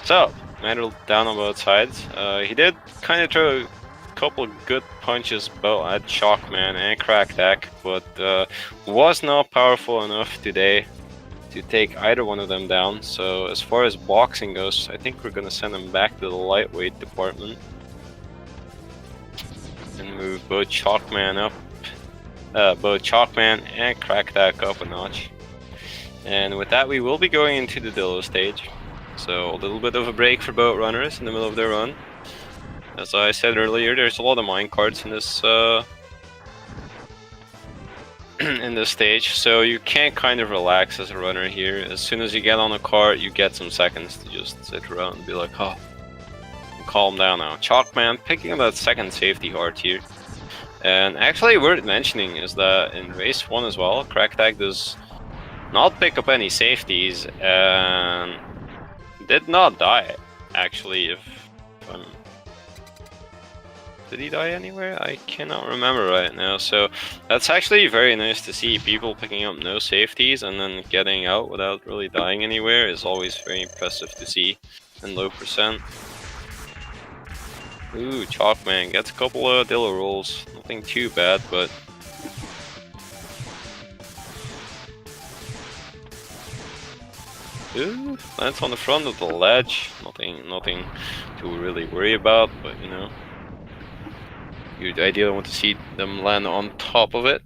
So, Mandrill down on both sides. He did kind of throw a couple of good punches both at Ch0cman and Cracktack, but was not powerful enough today to take either one of them down. So as far as boxing goes, I think we're gonna send him back to the lightweight department and move both Ch0cman and Cracktack up a notch. And with that, we will be going into the Dillo stage. So a little bit of a break for boat runners in the middle of their run. As I said earlier, there's a lot of minecarts in this in this stage, so you can't kind of relax as a runner here. As soon as you get on a cart, you get some seconds to just sit around and be like, oh, calm down now. Ch0cman picking up that second safety heart here. And actually worth mentioning is that in race 1 as well, Cracktack does not pick up any safeties and did not die, actually. Did he die anywhere? I cannot remember right now. So that's actually very nice to see. People picking up no safeties and then getting out without really dying anywhere is always very impressive to see in low percent. Ooh, Ch0cman gets a couple of Dillo rolls. Nothing too bad, but ooh, lands on the front of the ledge. Nothing to really worry about, but you know. You'd ideally want to see them land on top of it.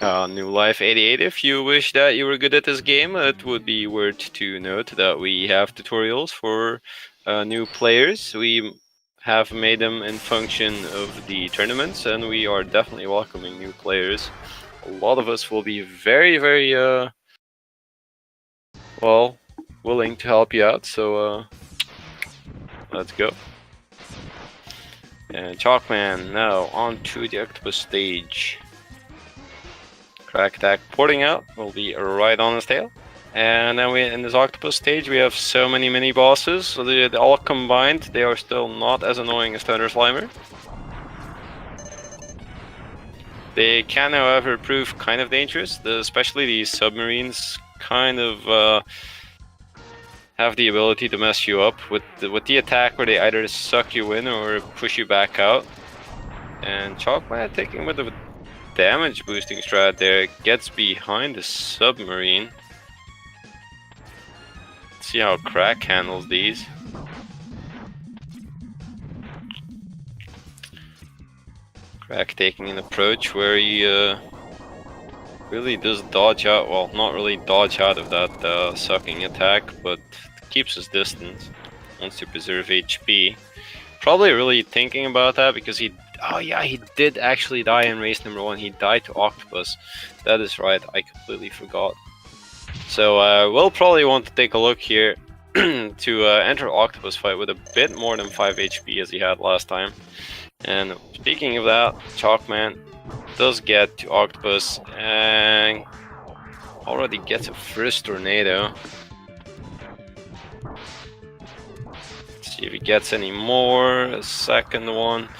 New Life 88, if you wish that you were good at this game, it would be worth to note that we have tutorials for new players. We have made them in function of the tournaments, and we are definitely welcoming new players. A lot of us will be very, very, well, willing to help you out, so let's go. And Ch0cman now on to the octopus stage. Crack attack porting out will be right on his tail. And then in this octopus stage we have so many mini bosses, so they all combined they are still not as annoying as Thunder Slimer. They can, however, prove kind of dangerous. Especially these submarines kind of have the ability to mess you up with the attack where they either suck you in or push you back out. And Ch0cman taking with a damage boosting strat there, gets behind the submarine. Let's see how Crack handles these. Crack taking an approach where he really does dodge out, well, not really dodge out of that sucking attack, but keeps his distance, wants to preserve HP. Probably really thinking about that because he did actually die in race number 1. He died to Octopus. That is right, I completely forgot. So we'll probably want to take a look here to enter Octopus fight with a bit more than 5 HP as he had last time. And speaking of that, Ch0cman does get to Octopus and already gets a first tornado. Let's see if he gets any more. A second one.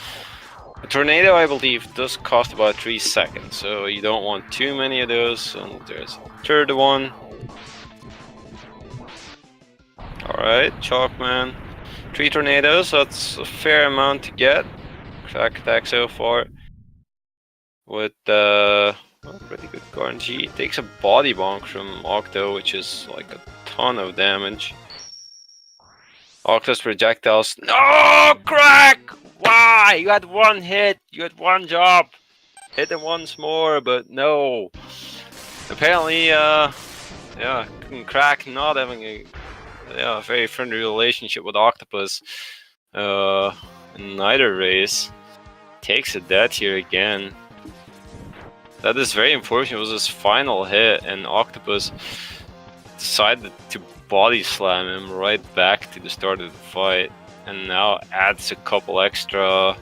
A tornado, I believe, does cost about 3 seconds, so you don't want too many of those. And there's a third one. Alright, Ch0cman. 3 tornadoes, that's a fair amount to get. Crack attack so far. With pretty good RNG. Takes a body bonk from Octo, which is like a ton of damage. Octo's projectiles. No, Crack! Why? You had one hit. You had one job. Hit him once more, but no. Apparently, Crack not having a very friendly relationship with Octopus in neither race. Takes a death here again. That is very unfortunate. It was his final hit, and Octopus decided to body slam him right back to the start of the fight, and now adds a couple extra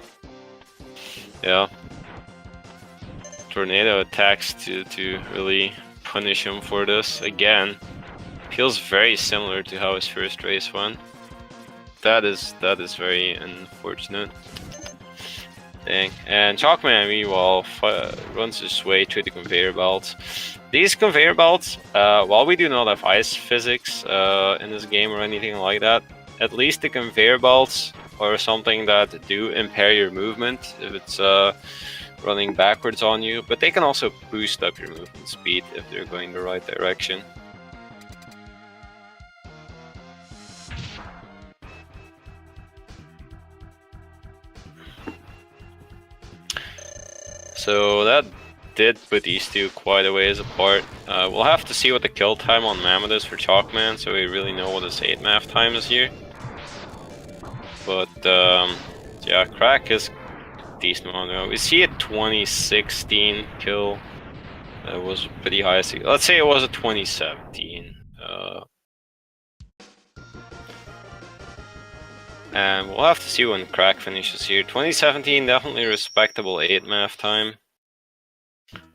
tornado attacks to really punish him for this again. Feels very similar to how his first race went. That is very unfortunate. Dang. And Ch0cman, meanwhile, runs his way through the conveyor belts. These conveyor belts, while we do not have ice physics in this game or anything like that, at least the conveyor belts are something that do impair your movement if it's running backwards on you, but they can also boost up your movement speed if they're going the right direction. So that did put these two quite a ways apart. We'll have to see what the kill time on Mammoth is for Ch0cman, so we really know what his 8 math time is here. But yeah, Crack is decent amount. We see a 2016 kill. That was pretty high. Let's say it was a 2017. And we'll have to see when Crack finishes here. 2017, definitely respectable 8 math time.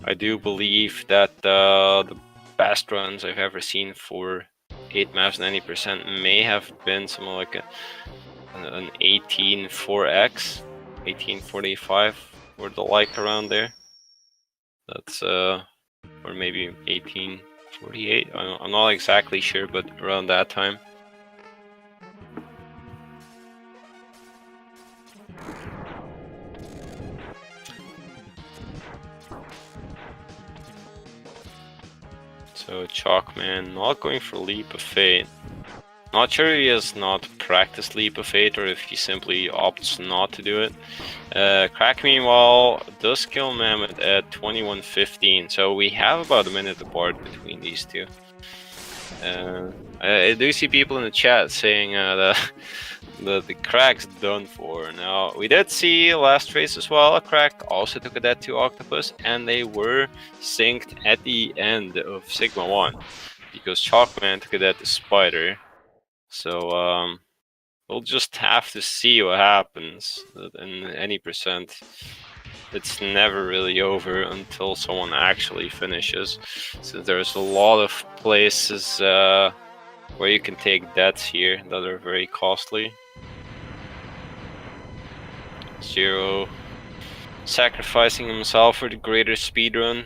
I do believe that the best runs I've ever seen for 8 maths and 90% may have been something like an 18.4x, 18.45 or the like around there. That's or maybe 18.48. I'm not exactly sure, but around that time. So Ch0cman not going for Leap of Fate. Not sure if he has not practiced Leap of Fate or if he simply opts not to do it. Crack, meanwhile, does kill Mammoth at 21:15, so we have about a minute apart between these two. I do see people in the chat saying the Crack's done for. Now, we did see last race as well, Crack also took a death to Octopus, and they were synced at the end of Sigma 1, because Ch0cman took a death to Spider. So, We'll just have to see what happens in any percent. It's never really over until someone actually finishes. So there's a lot of places where you can take deaths here that are very costly. Ch0 sacrificing himself for the greater speedrun.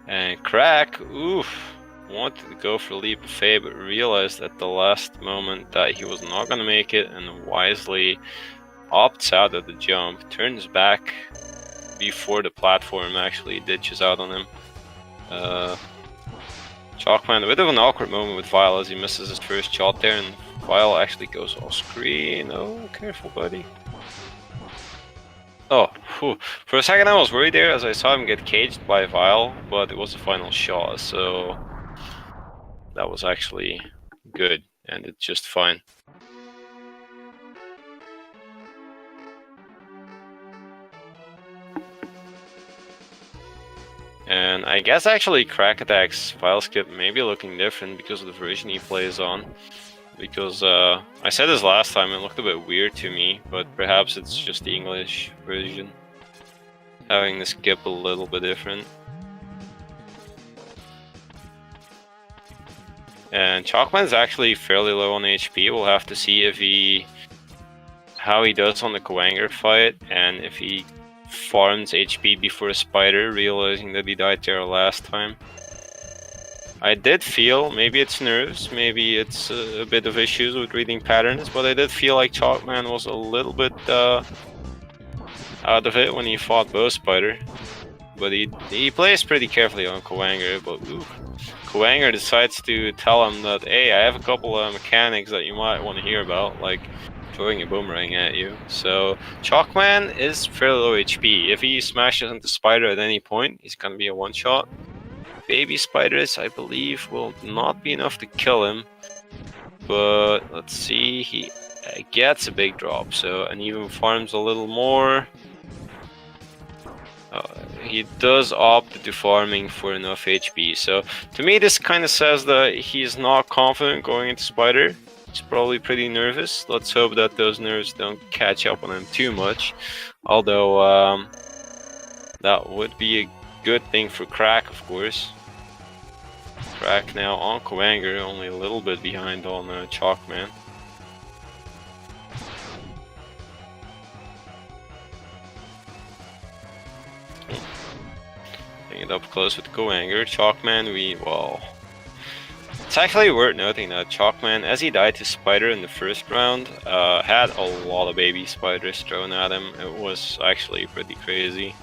And Crack, oof, wanted to go for Leap of Faith, but realized at the last moment that he was not going to make it and wisely opts out of the jump, turns back before the platform actually ditches out on him. Ch0cman, a bit of an awkward moment with Vile as he misses his first shot there, and Vile actually goes off screen. Oh, careful, buddy. Oh, whew. For a second I was worried there as I saw him get caged by Vile, but it was the final shot, so that was actually good, and it's just fine. And I guess actually Crack Attack's file skip may be looking different because of the version he plays on. Because I said this last time, it looked a bit weird to me, but perhaps it's just the English version having the skip a little bit different. And Ch0cman's actually fairly low on HP. We'll have to see how he does on the Kwanger fight, and if he farms HP before a spider, realizing that he died there last time. I did feel, maybe it's nerves, maybe it's a bit of issues with reading patterns, but I did feel like Ch0cman was a little bit out of it when he fought Bow Spider. But he plays pretty carefully on Kwanger, but Kwanger decides to tell him that, hey, I have a couple of mechanics that you might want to hear about, like throwing a boomerang at you. So Ch0cman is fairly low HP. If he smashes into Spider at any point, he's gonna be a one-shot. Baby spiders, I believe, will not be enough to kill him. But let's see, he gets a big drop, so, and even farms a little more. He does opt to farming for enough HP, so to me this kind of says that he's not confident going into Spider. He's probably pretty nervous. Let's hope that those nerves don't catch up on him too much. Although that would be a good thing for Crack, of course. Crack now on Kwanger, only a little bit behind on Ch0cman. Bring it up close with Kwanger. Ch0cman, well, it's actually worth noting that Ch0cman, as he died to Spider in the first round, had a lot of baby spiders thrown at him. It was actually pretty crazy.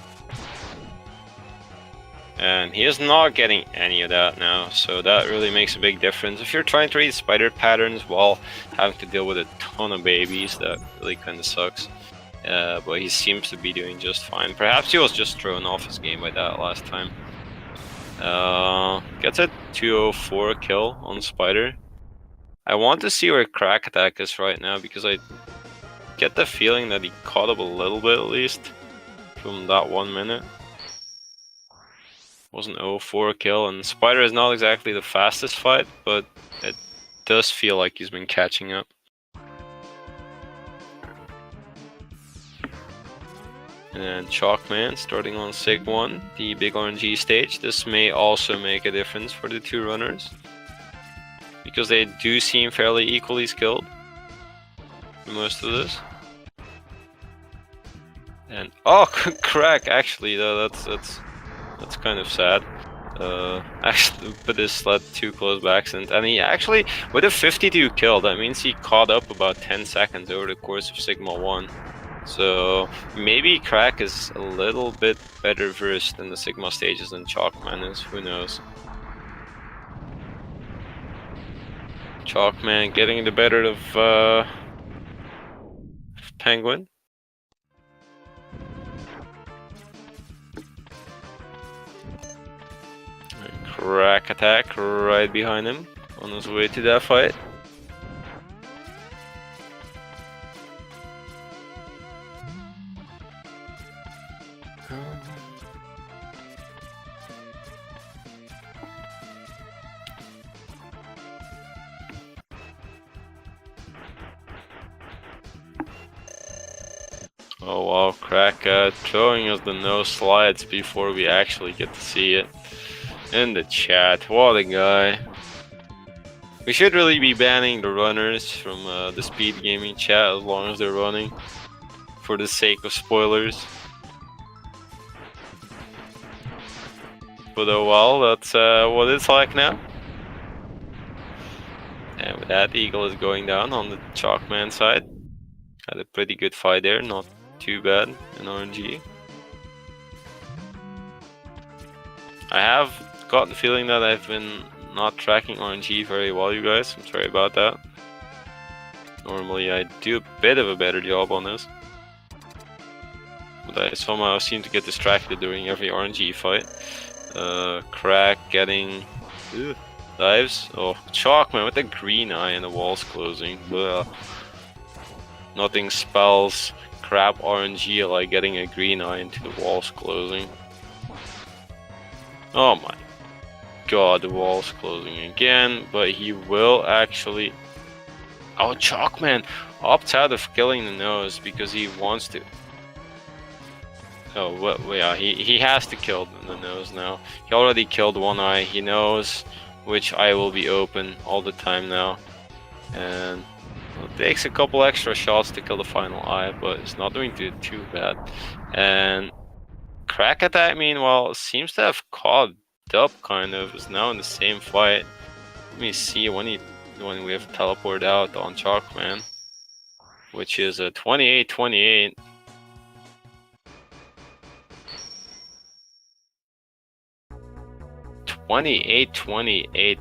And he is not getting any of that now, so that really makes a big difference. If you're trying to read spider patterns while having to deal with a ton of babies, that really kind of sucks. But he seems to be doing just fine. Perhaps he was just thrown off his game by that last time. Gets a 204 kill on Spider. I want to see where Crack Attack is right now, because I get the feeling that he caught up a little bit at least from that 1 minute. Was an 0-4 kill, and Spider is not exactly the fastest fight, but it does feel like he's been catching up. And Ch0cman starting on Sig 1, the big RNG stage. This may also make a difference for the two runners, because they do seem fairly equally skilled for most of this. And oh, Crack, actually, though, that's kind of sad. Actually, put his sled too close by accident, and he actually, with a 52 kill, that means he caught up about 10 seconds over the course of Sigma 1. So maybe Crack is a little bit better versed in the Sigma stages than Ch0cman is, who knows. Ch0cman getting the better of Penguin. Crack Attack right behind him on his way to that fight. Oh wow, Crack showing us the no slides before we actually get to see it in the chat. What a guy. We should really be banning the runners from the speed gaming chat as long as they're running, for the sake of spoilers. But oh well, that's what it's like now. And with that, Eagle is going down on the Ch0cman side. Had a pretty good fight there, not too bad in RNG. I have got the feeling that I've been not tracking RNG very well, you guys. I'm sorry about that. Normally I do a bit of a better job on this, but I somehow seem to get distracted during every RNG fight. Crack getting dives. Oh, Ch0cman with the green eye and the walls closing. Ugh. Nothing spells crap RNG like getting a green eye into the walls closing. Oh my god, the wall's closing again, but he will actually... Oh, Ch0cman opts out of killing the nose because he wants to. Oh, well, yeah, he has to kill the nose now. He already killed one eye. He knows which eye will be open all the time now. And it takes a couple extra shots to kill the final eye, but it's not doing too bad. And Crack Attack, meanwhile, seems to have caught up, kind of. Is now in the same fight. Let me see when we have teleported out on Ch0cman, which is a 28-28.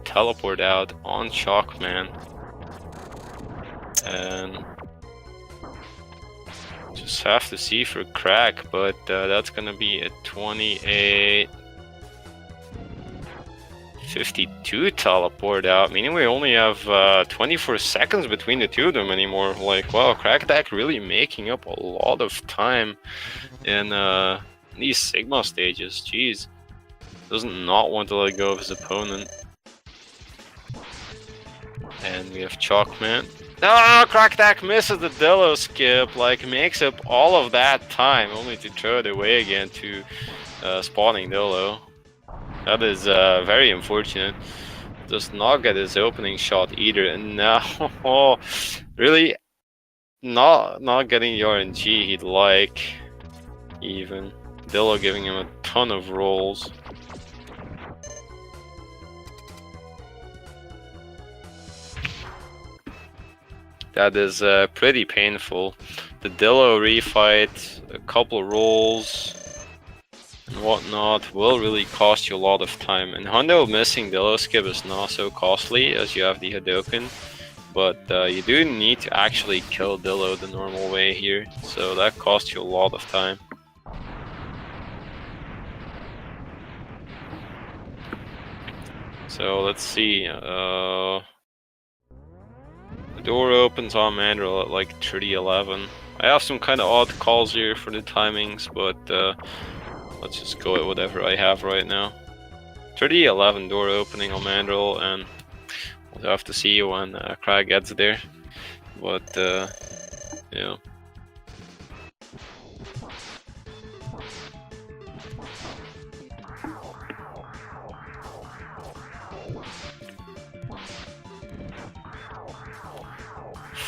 Teleport out on Ch0cman, and just have to see for Crack, but that's gonna be a 28-52 teleport out, meaning we only have 24 seconds between the two of them anymore. Like, wow, Crack Attack really making up a lot of time in these Sigma stages. Jeez. Does not want to let go of his opponent. And we have Ch0cman. No, Crack Attack misses the Dillo skip, like makes up all of that time only to throw it away again to spawning Dillo. That is very unfortunate. Does not get his opening shot either, and now really not getting the RNG he'd like. Even Dillo giving him a ton of rolls. That is pretty painful. The Dillo refight, a couple of rolls and whatnot will really cost you a lot of time. And Hundo missing Dillo skip is not so costly as you have the Hadoken, but you do need to actually kill Dillo the normal way here, so that costs you a lot of time. So let's see. The door opens on Mandrill at like 30:11. I have some kind of odd calls here for the timings, but let's just go with whatever I have right now. 30:11 door opening on Mandrill, and we'll have to see when Craig gets there. But yeah.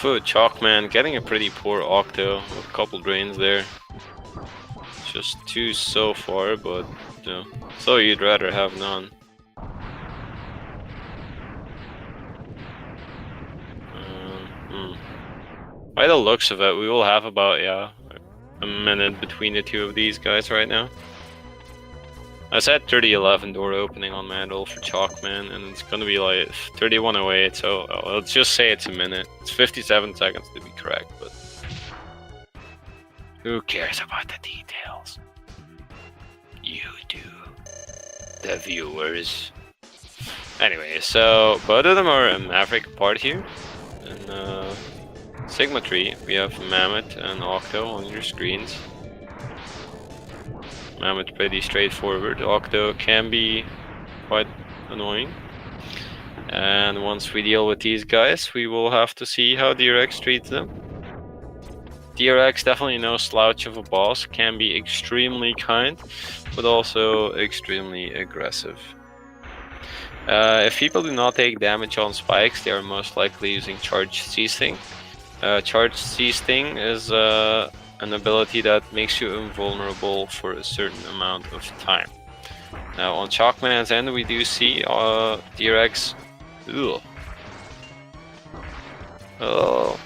Ch0cman getting a pretty poor Octo with a couple drains there. Just two so far, but so you'd rather have none. By the looks of it, we will have about a minute between the two of these guys right now. I said 30:11 door opening on Mandrill for Ch0cman, and it's gonna be like 31:08, so let's just say it's a minute. It's 57 seconds to be correct, but who cares about the details? You do. The viewers. Anyway, so both of them are a Maverick apart here. In Sigma tree, we have Mammoth and Octo on your screens. Mammoth pretty straightforward. Octo can be quite annoying. And once we deal with these guys, we will have to see how DRX treats them. DRX, definitely no slouch of a boss, can be extremely kind, but also extremely aggressive. If people do not take damage on spikes, they are most likely using Charged C-Sting. Charged C-Sting is an ability that makes you invulnerable for a certain amount of time. Now on Ch0cman's end, we do see DRX. Ugh. Oh.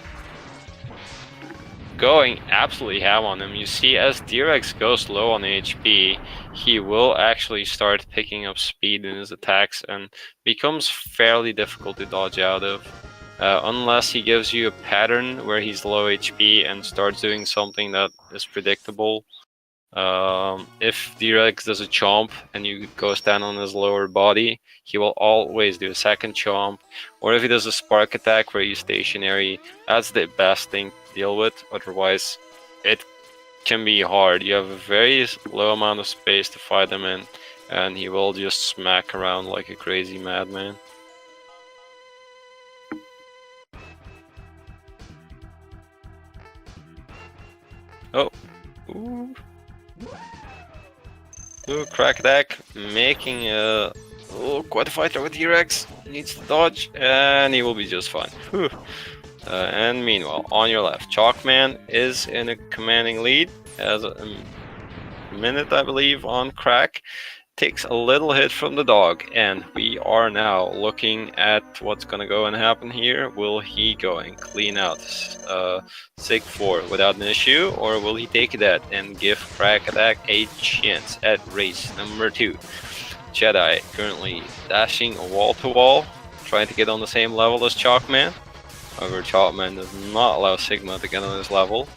Going absolutely ham on him. You see, as DRX goes low on HP, he will actually start picking up speed in his attacks and becomes fairly difficult to dodge out of. Unless he gives you a pattern where he's low HP and starts doing something that is predictable. If DRX does a chomp and you go stand on his lower body, he will always do a second chomp. Or if he does a spark attack where he's stationary, that's the best thing to deal with. Otherwise, it can be hard. You have a very low amount of space to fight him in, and he will just smack around like a crazy madman. Oh. Ooh. Ooh, crack attack, making quite a fighter with DRX. Needs to dodge, and he will be just fine. And meanwhile, on your left, Ch0cman is in a commanding lead, has a minute, I believe, on crack. Takes a little hit from the dog, and we are now looking at what's gonna go and happen here. Will he go and clean out Sig 4 without an issue, or will he take that and give Crack Attack a chance at race number 2? Jedi currently dashing wall to wall, trying to get on the same level as Ch0cman. However, Ch0cman does not allow Sigma to get on his level.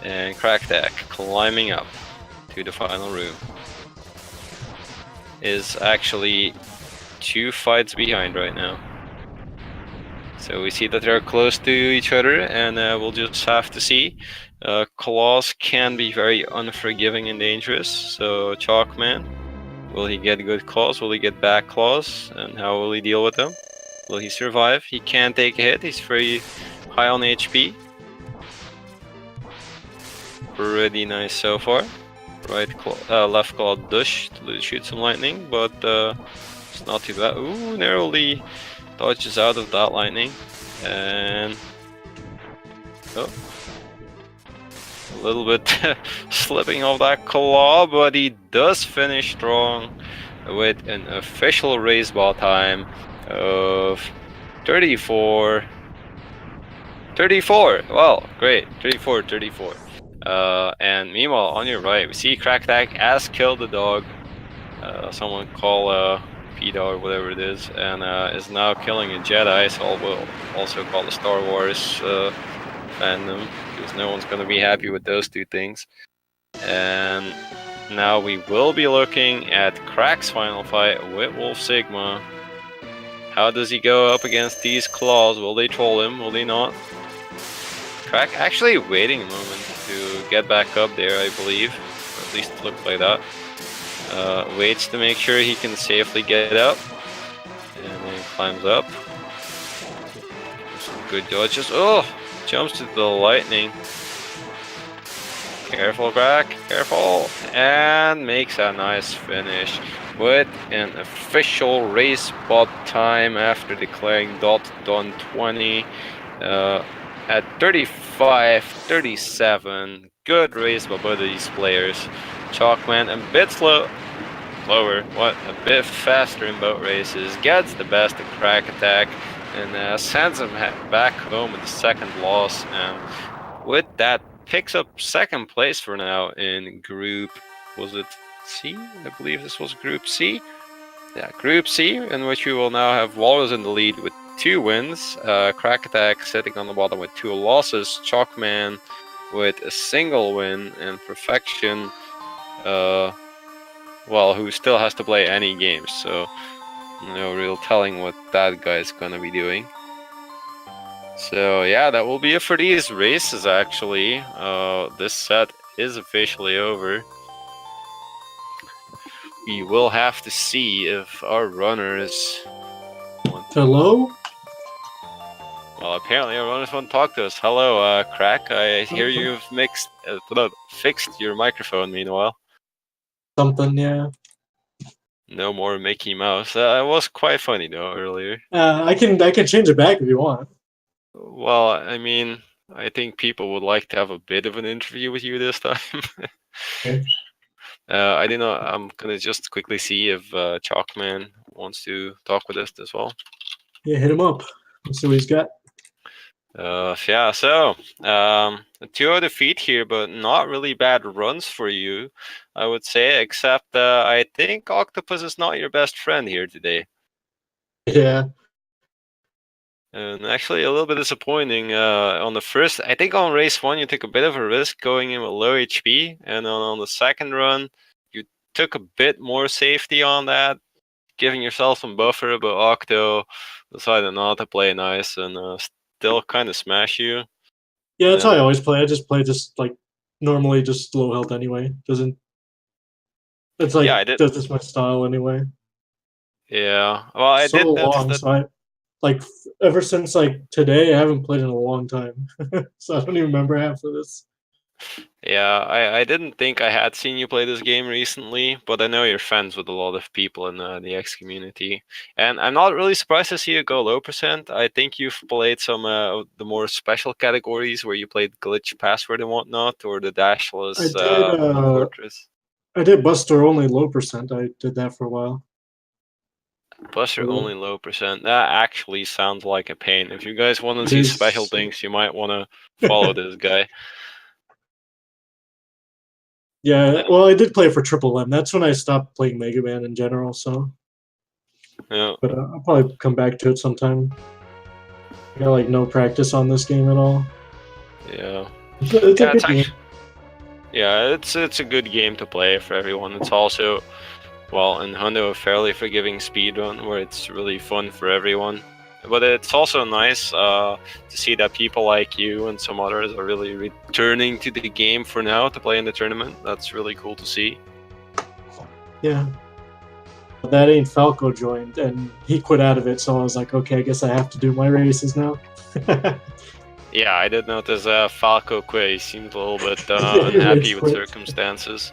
And Crack Attack climbing up to the final room. Is actually 2 fights behind right now. So we see that they're close to each other, and we'll just have to see. Claws can be very unforgiving and dangerous, so Ch0cman, will he get good claws? Will he get bad claws? And how will he deal with them? Will he survive? He can take a hit, he's very high on HP. Pretty nice so far. Left claw dush to shoot some lightning, but it's not too bad. Ooh, narrowly dodges out of that lightning, and oh, a little bit slipping off that claw, but he does finish strong with an official race ball time of 34. Well, great, 34. And meanwhile, on your right, we see Crack Attack has killed the dog. Someone call PETA or whatever it is, and is now killing a Jedi, so we'll also call the Star Wars fandom, because no one's going to be happy with those two things. And now we will be looking at Crack's final fight with Wolf Sigma. How does he go up against these claws? Will they troll him? Will they not? Crack actually waiting a moment to get back up there, I believe. Or at least it looked like that. Waits to make sure he can safely get up. And then climbs up. Some good dodges. Oh! Jumps to the lightning. Careful, Crack. Careful. And makes a nice finish with an official race bot time after declaring done 20. At 35-37, good race by both of these players. Ch0cman a bit slower, a bit faster in both races, gets the best of Crack Attack, and sends him back home with the second loss. And with that, picks up second place for now in Group, was it C? I believe this was Group C. Yeah, Group C, in which we will now have Walrus in the lead with 2 wins, Crack Attack sitting on the bottom with 2 losses, Ch0cman with a single win, and Perfection, well, who still has to play any games, so no real telling what that guy's gonna be doing. So yeah, that will be it for these races actually. This set is officially over. We will have to see if our runners...
Hello?
Well, apparently everyone just want to talk to us. Hello, Crack. I hear you've fixed your microphone. Meanwhile,
Something, yeah.
no more Mickey Mouse. It was quite funny though earlier.
I can change it back if you want.
Well, I mean, I think people would like to have a bit of an interview with you this time.
Okay.
I don't know. I'm gonna just quickly see if Ch0cman wants to talk with us as well.
Yeah, hit him up. Let's see what he's got.
Yeah, so a 2-0 defeat here, but not really bad runs for you, I would say, except I think Octopus is not your best friend here today.
Yeah.
And actually a little bit disappointing on the first, I think on race 1 you took a bit of a risk going in with low HP, and on the second run you took a bit more safety on that, giving yourself some buffer, but Octo decided not to play nice and still kind of smash you.
Yeah, that's how I
And
always play. I just play just like normally just low health anyway. Doesn't it's
yeah,
like
I did.
that's just my style anyway.
Yeah, well, I
So
did notice
long,
that.
so I like ever since like today I haven't played in a long time. So I don't even remember half of this.
Yeah, I didn't think I had seen you play this game recently, but I know you're friends with a lot of people in the X community, and I'm not really surprised to see you go low percent. I think you've played some of the more special categories where you played glitch password and whatnot, or the
I
dashless
did
fortress.
I did Buster only low percent. I did that for a while.
Plus, you're only low percent. That actually sounds like a pain. If you guys want to
It
see special
is.
things, you might want to follow this guy.
Yeah, well, I did play for Triple M. That's when I stopped playing Mega Man in general. So,
Yeah,
but I'll probably come back to it sometime. I got like no practice on this game at all.
yeah,
It's a
yeah. It's
good game.
actually. Yeah, it's a good game to play for everyone. It's also, well, in Hundo, a fairly forgiving speedrun where it's really fun for everyone. But it's also nice to see that people like you and some others are really returning to the game for now to play in the tournament. That's really cool to see.
Yeah, that ain't Falco joined, and he quit out of it. So I was like, okay, I guess I have to do my races now.
Yeah, I did notice Falco quit. He seemed a little bit
Yeah, he
unhappy
rage
with
quit.
circumstances.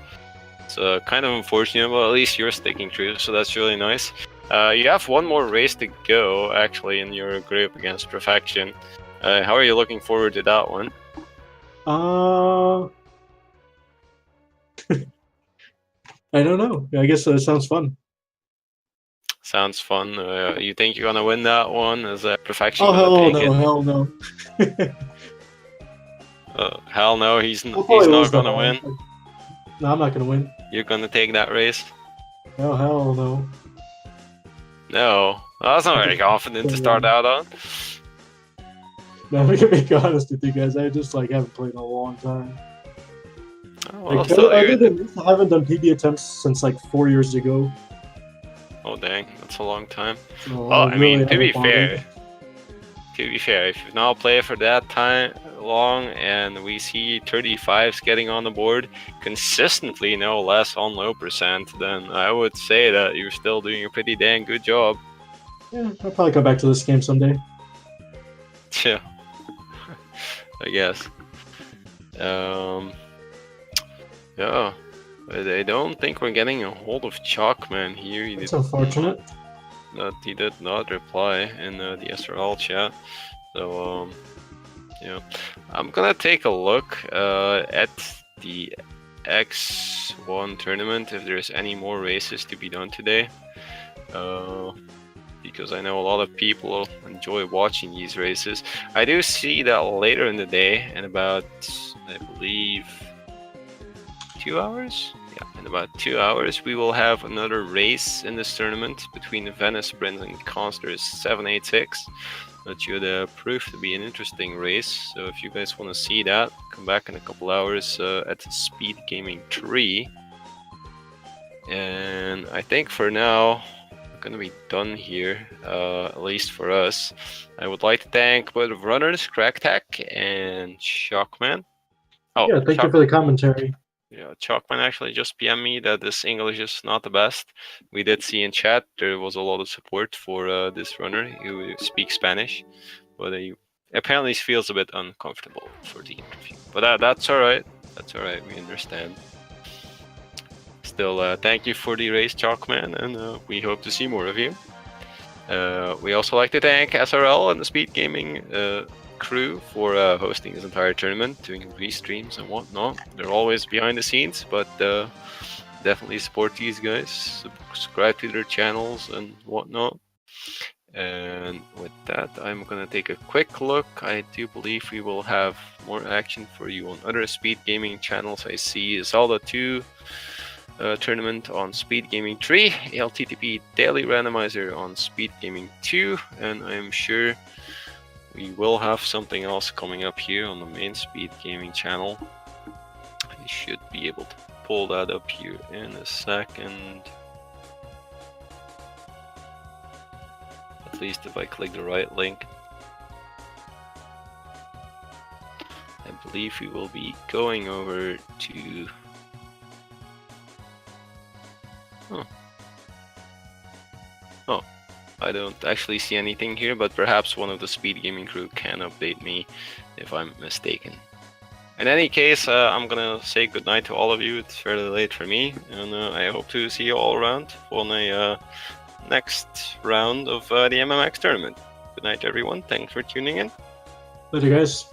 It's kind of unfortunate, but at least you're sticking true, so that's really nice. You have one more race to go, actually, in your group against Perfection. How are you looking forward to that one?
I don't know. I guess that sounds fun.
Sounds fun. You think you're gonna win that one? Is Perfection
Oh
gonna
hell
take
no,
it?
hell no.
Hell no,
I'll
he's
probably
not
lose that
gonna
one.
win.
Like, no, I'm not gonna win.
You're gonna take that race?
Oh hell no.
No, that's not very confident to start out on.
No, I'm gonna be honest with you guys. I just like haven't played in a long time.
Oh, well,
Like
still,
other than this, I haven't done PB attempts since like 4 years ago.
oh dang, that's a long time.
So
Well,
I
I mean,
really haven't bothered.
if you've not played for that time long and we see 35s getting on the board consistently, no less on low percent, then I would say that you're still doing a pretty dang good job.
Yeah, I'll probably come back to this game someday.
Yeah, I guess. Yeah, I don't think we're getting a hold of Ch0cman here.
That's unfortunate.
He did not reply in the SRL chat. So, yeah, I'm gonna take a look at the X1 tournament if there's any more races to be done today. Because I know a lot of people enjoy watching these races. I do see that later in the day, in about, I believe, 2 hours? Yeah, in about 2 hours, we will have another race in this tournament between the Venice Sprint and Consters 786. That should prove to be an interesting race. So if you guys want to see that, come back in a couple hours at Speed Gaming 3. And I think for now, we're going to be done here, at least for us. I would like to thank both runners, CrackTech and Ch0cman. Oh,
Yeah, thank you for the commentary.
yeah, Ch0cman actually just PM me that this English is not the best. We did see in chat there was a lot of support for this runner who speaks Spanish, but apparently feels a bit uncomfortable for the interview. But that's all right. That's all right. We understand. Still, thank you for the race, Ch0cman, and we hope to see more of you. We also like to thank SRL and the Speed Gaming crew for hosting this entire tournament, doing restreams and whatnot. They're always behind the scenes, but definitely support these guys. Subscribe to their channels and whatnot. And with that, I'm gonna take a quick look. I do believe we will have more action for you on other Speed Gaming channels. I see Zelda 2 tournament on Speed Gaming 3, LTTP Daily Randomizer on Speed Gaming 2, and I'm sure we will have something else coming up here on the main Speed Gaming channel. I should be able to pull that up here in a second. At least if I click the right link. I believe we will be going over to... Oh, I don't actually see anything here, but perhaps one of the Speed Gaming crew can update me if I'm mistaken. In any case, I'm gonna say goodnight to all of you. It's fairly late for me, and I hope to see you all around on a next round of the MMX tournament. Good night, everyone. Thanks for tuning in.
Later, guys.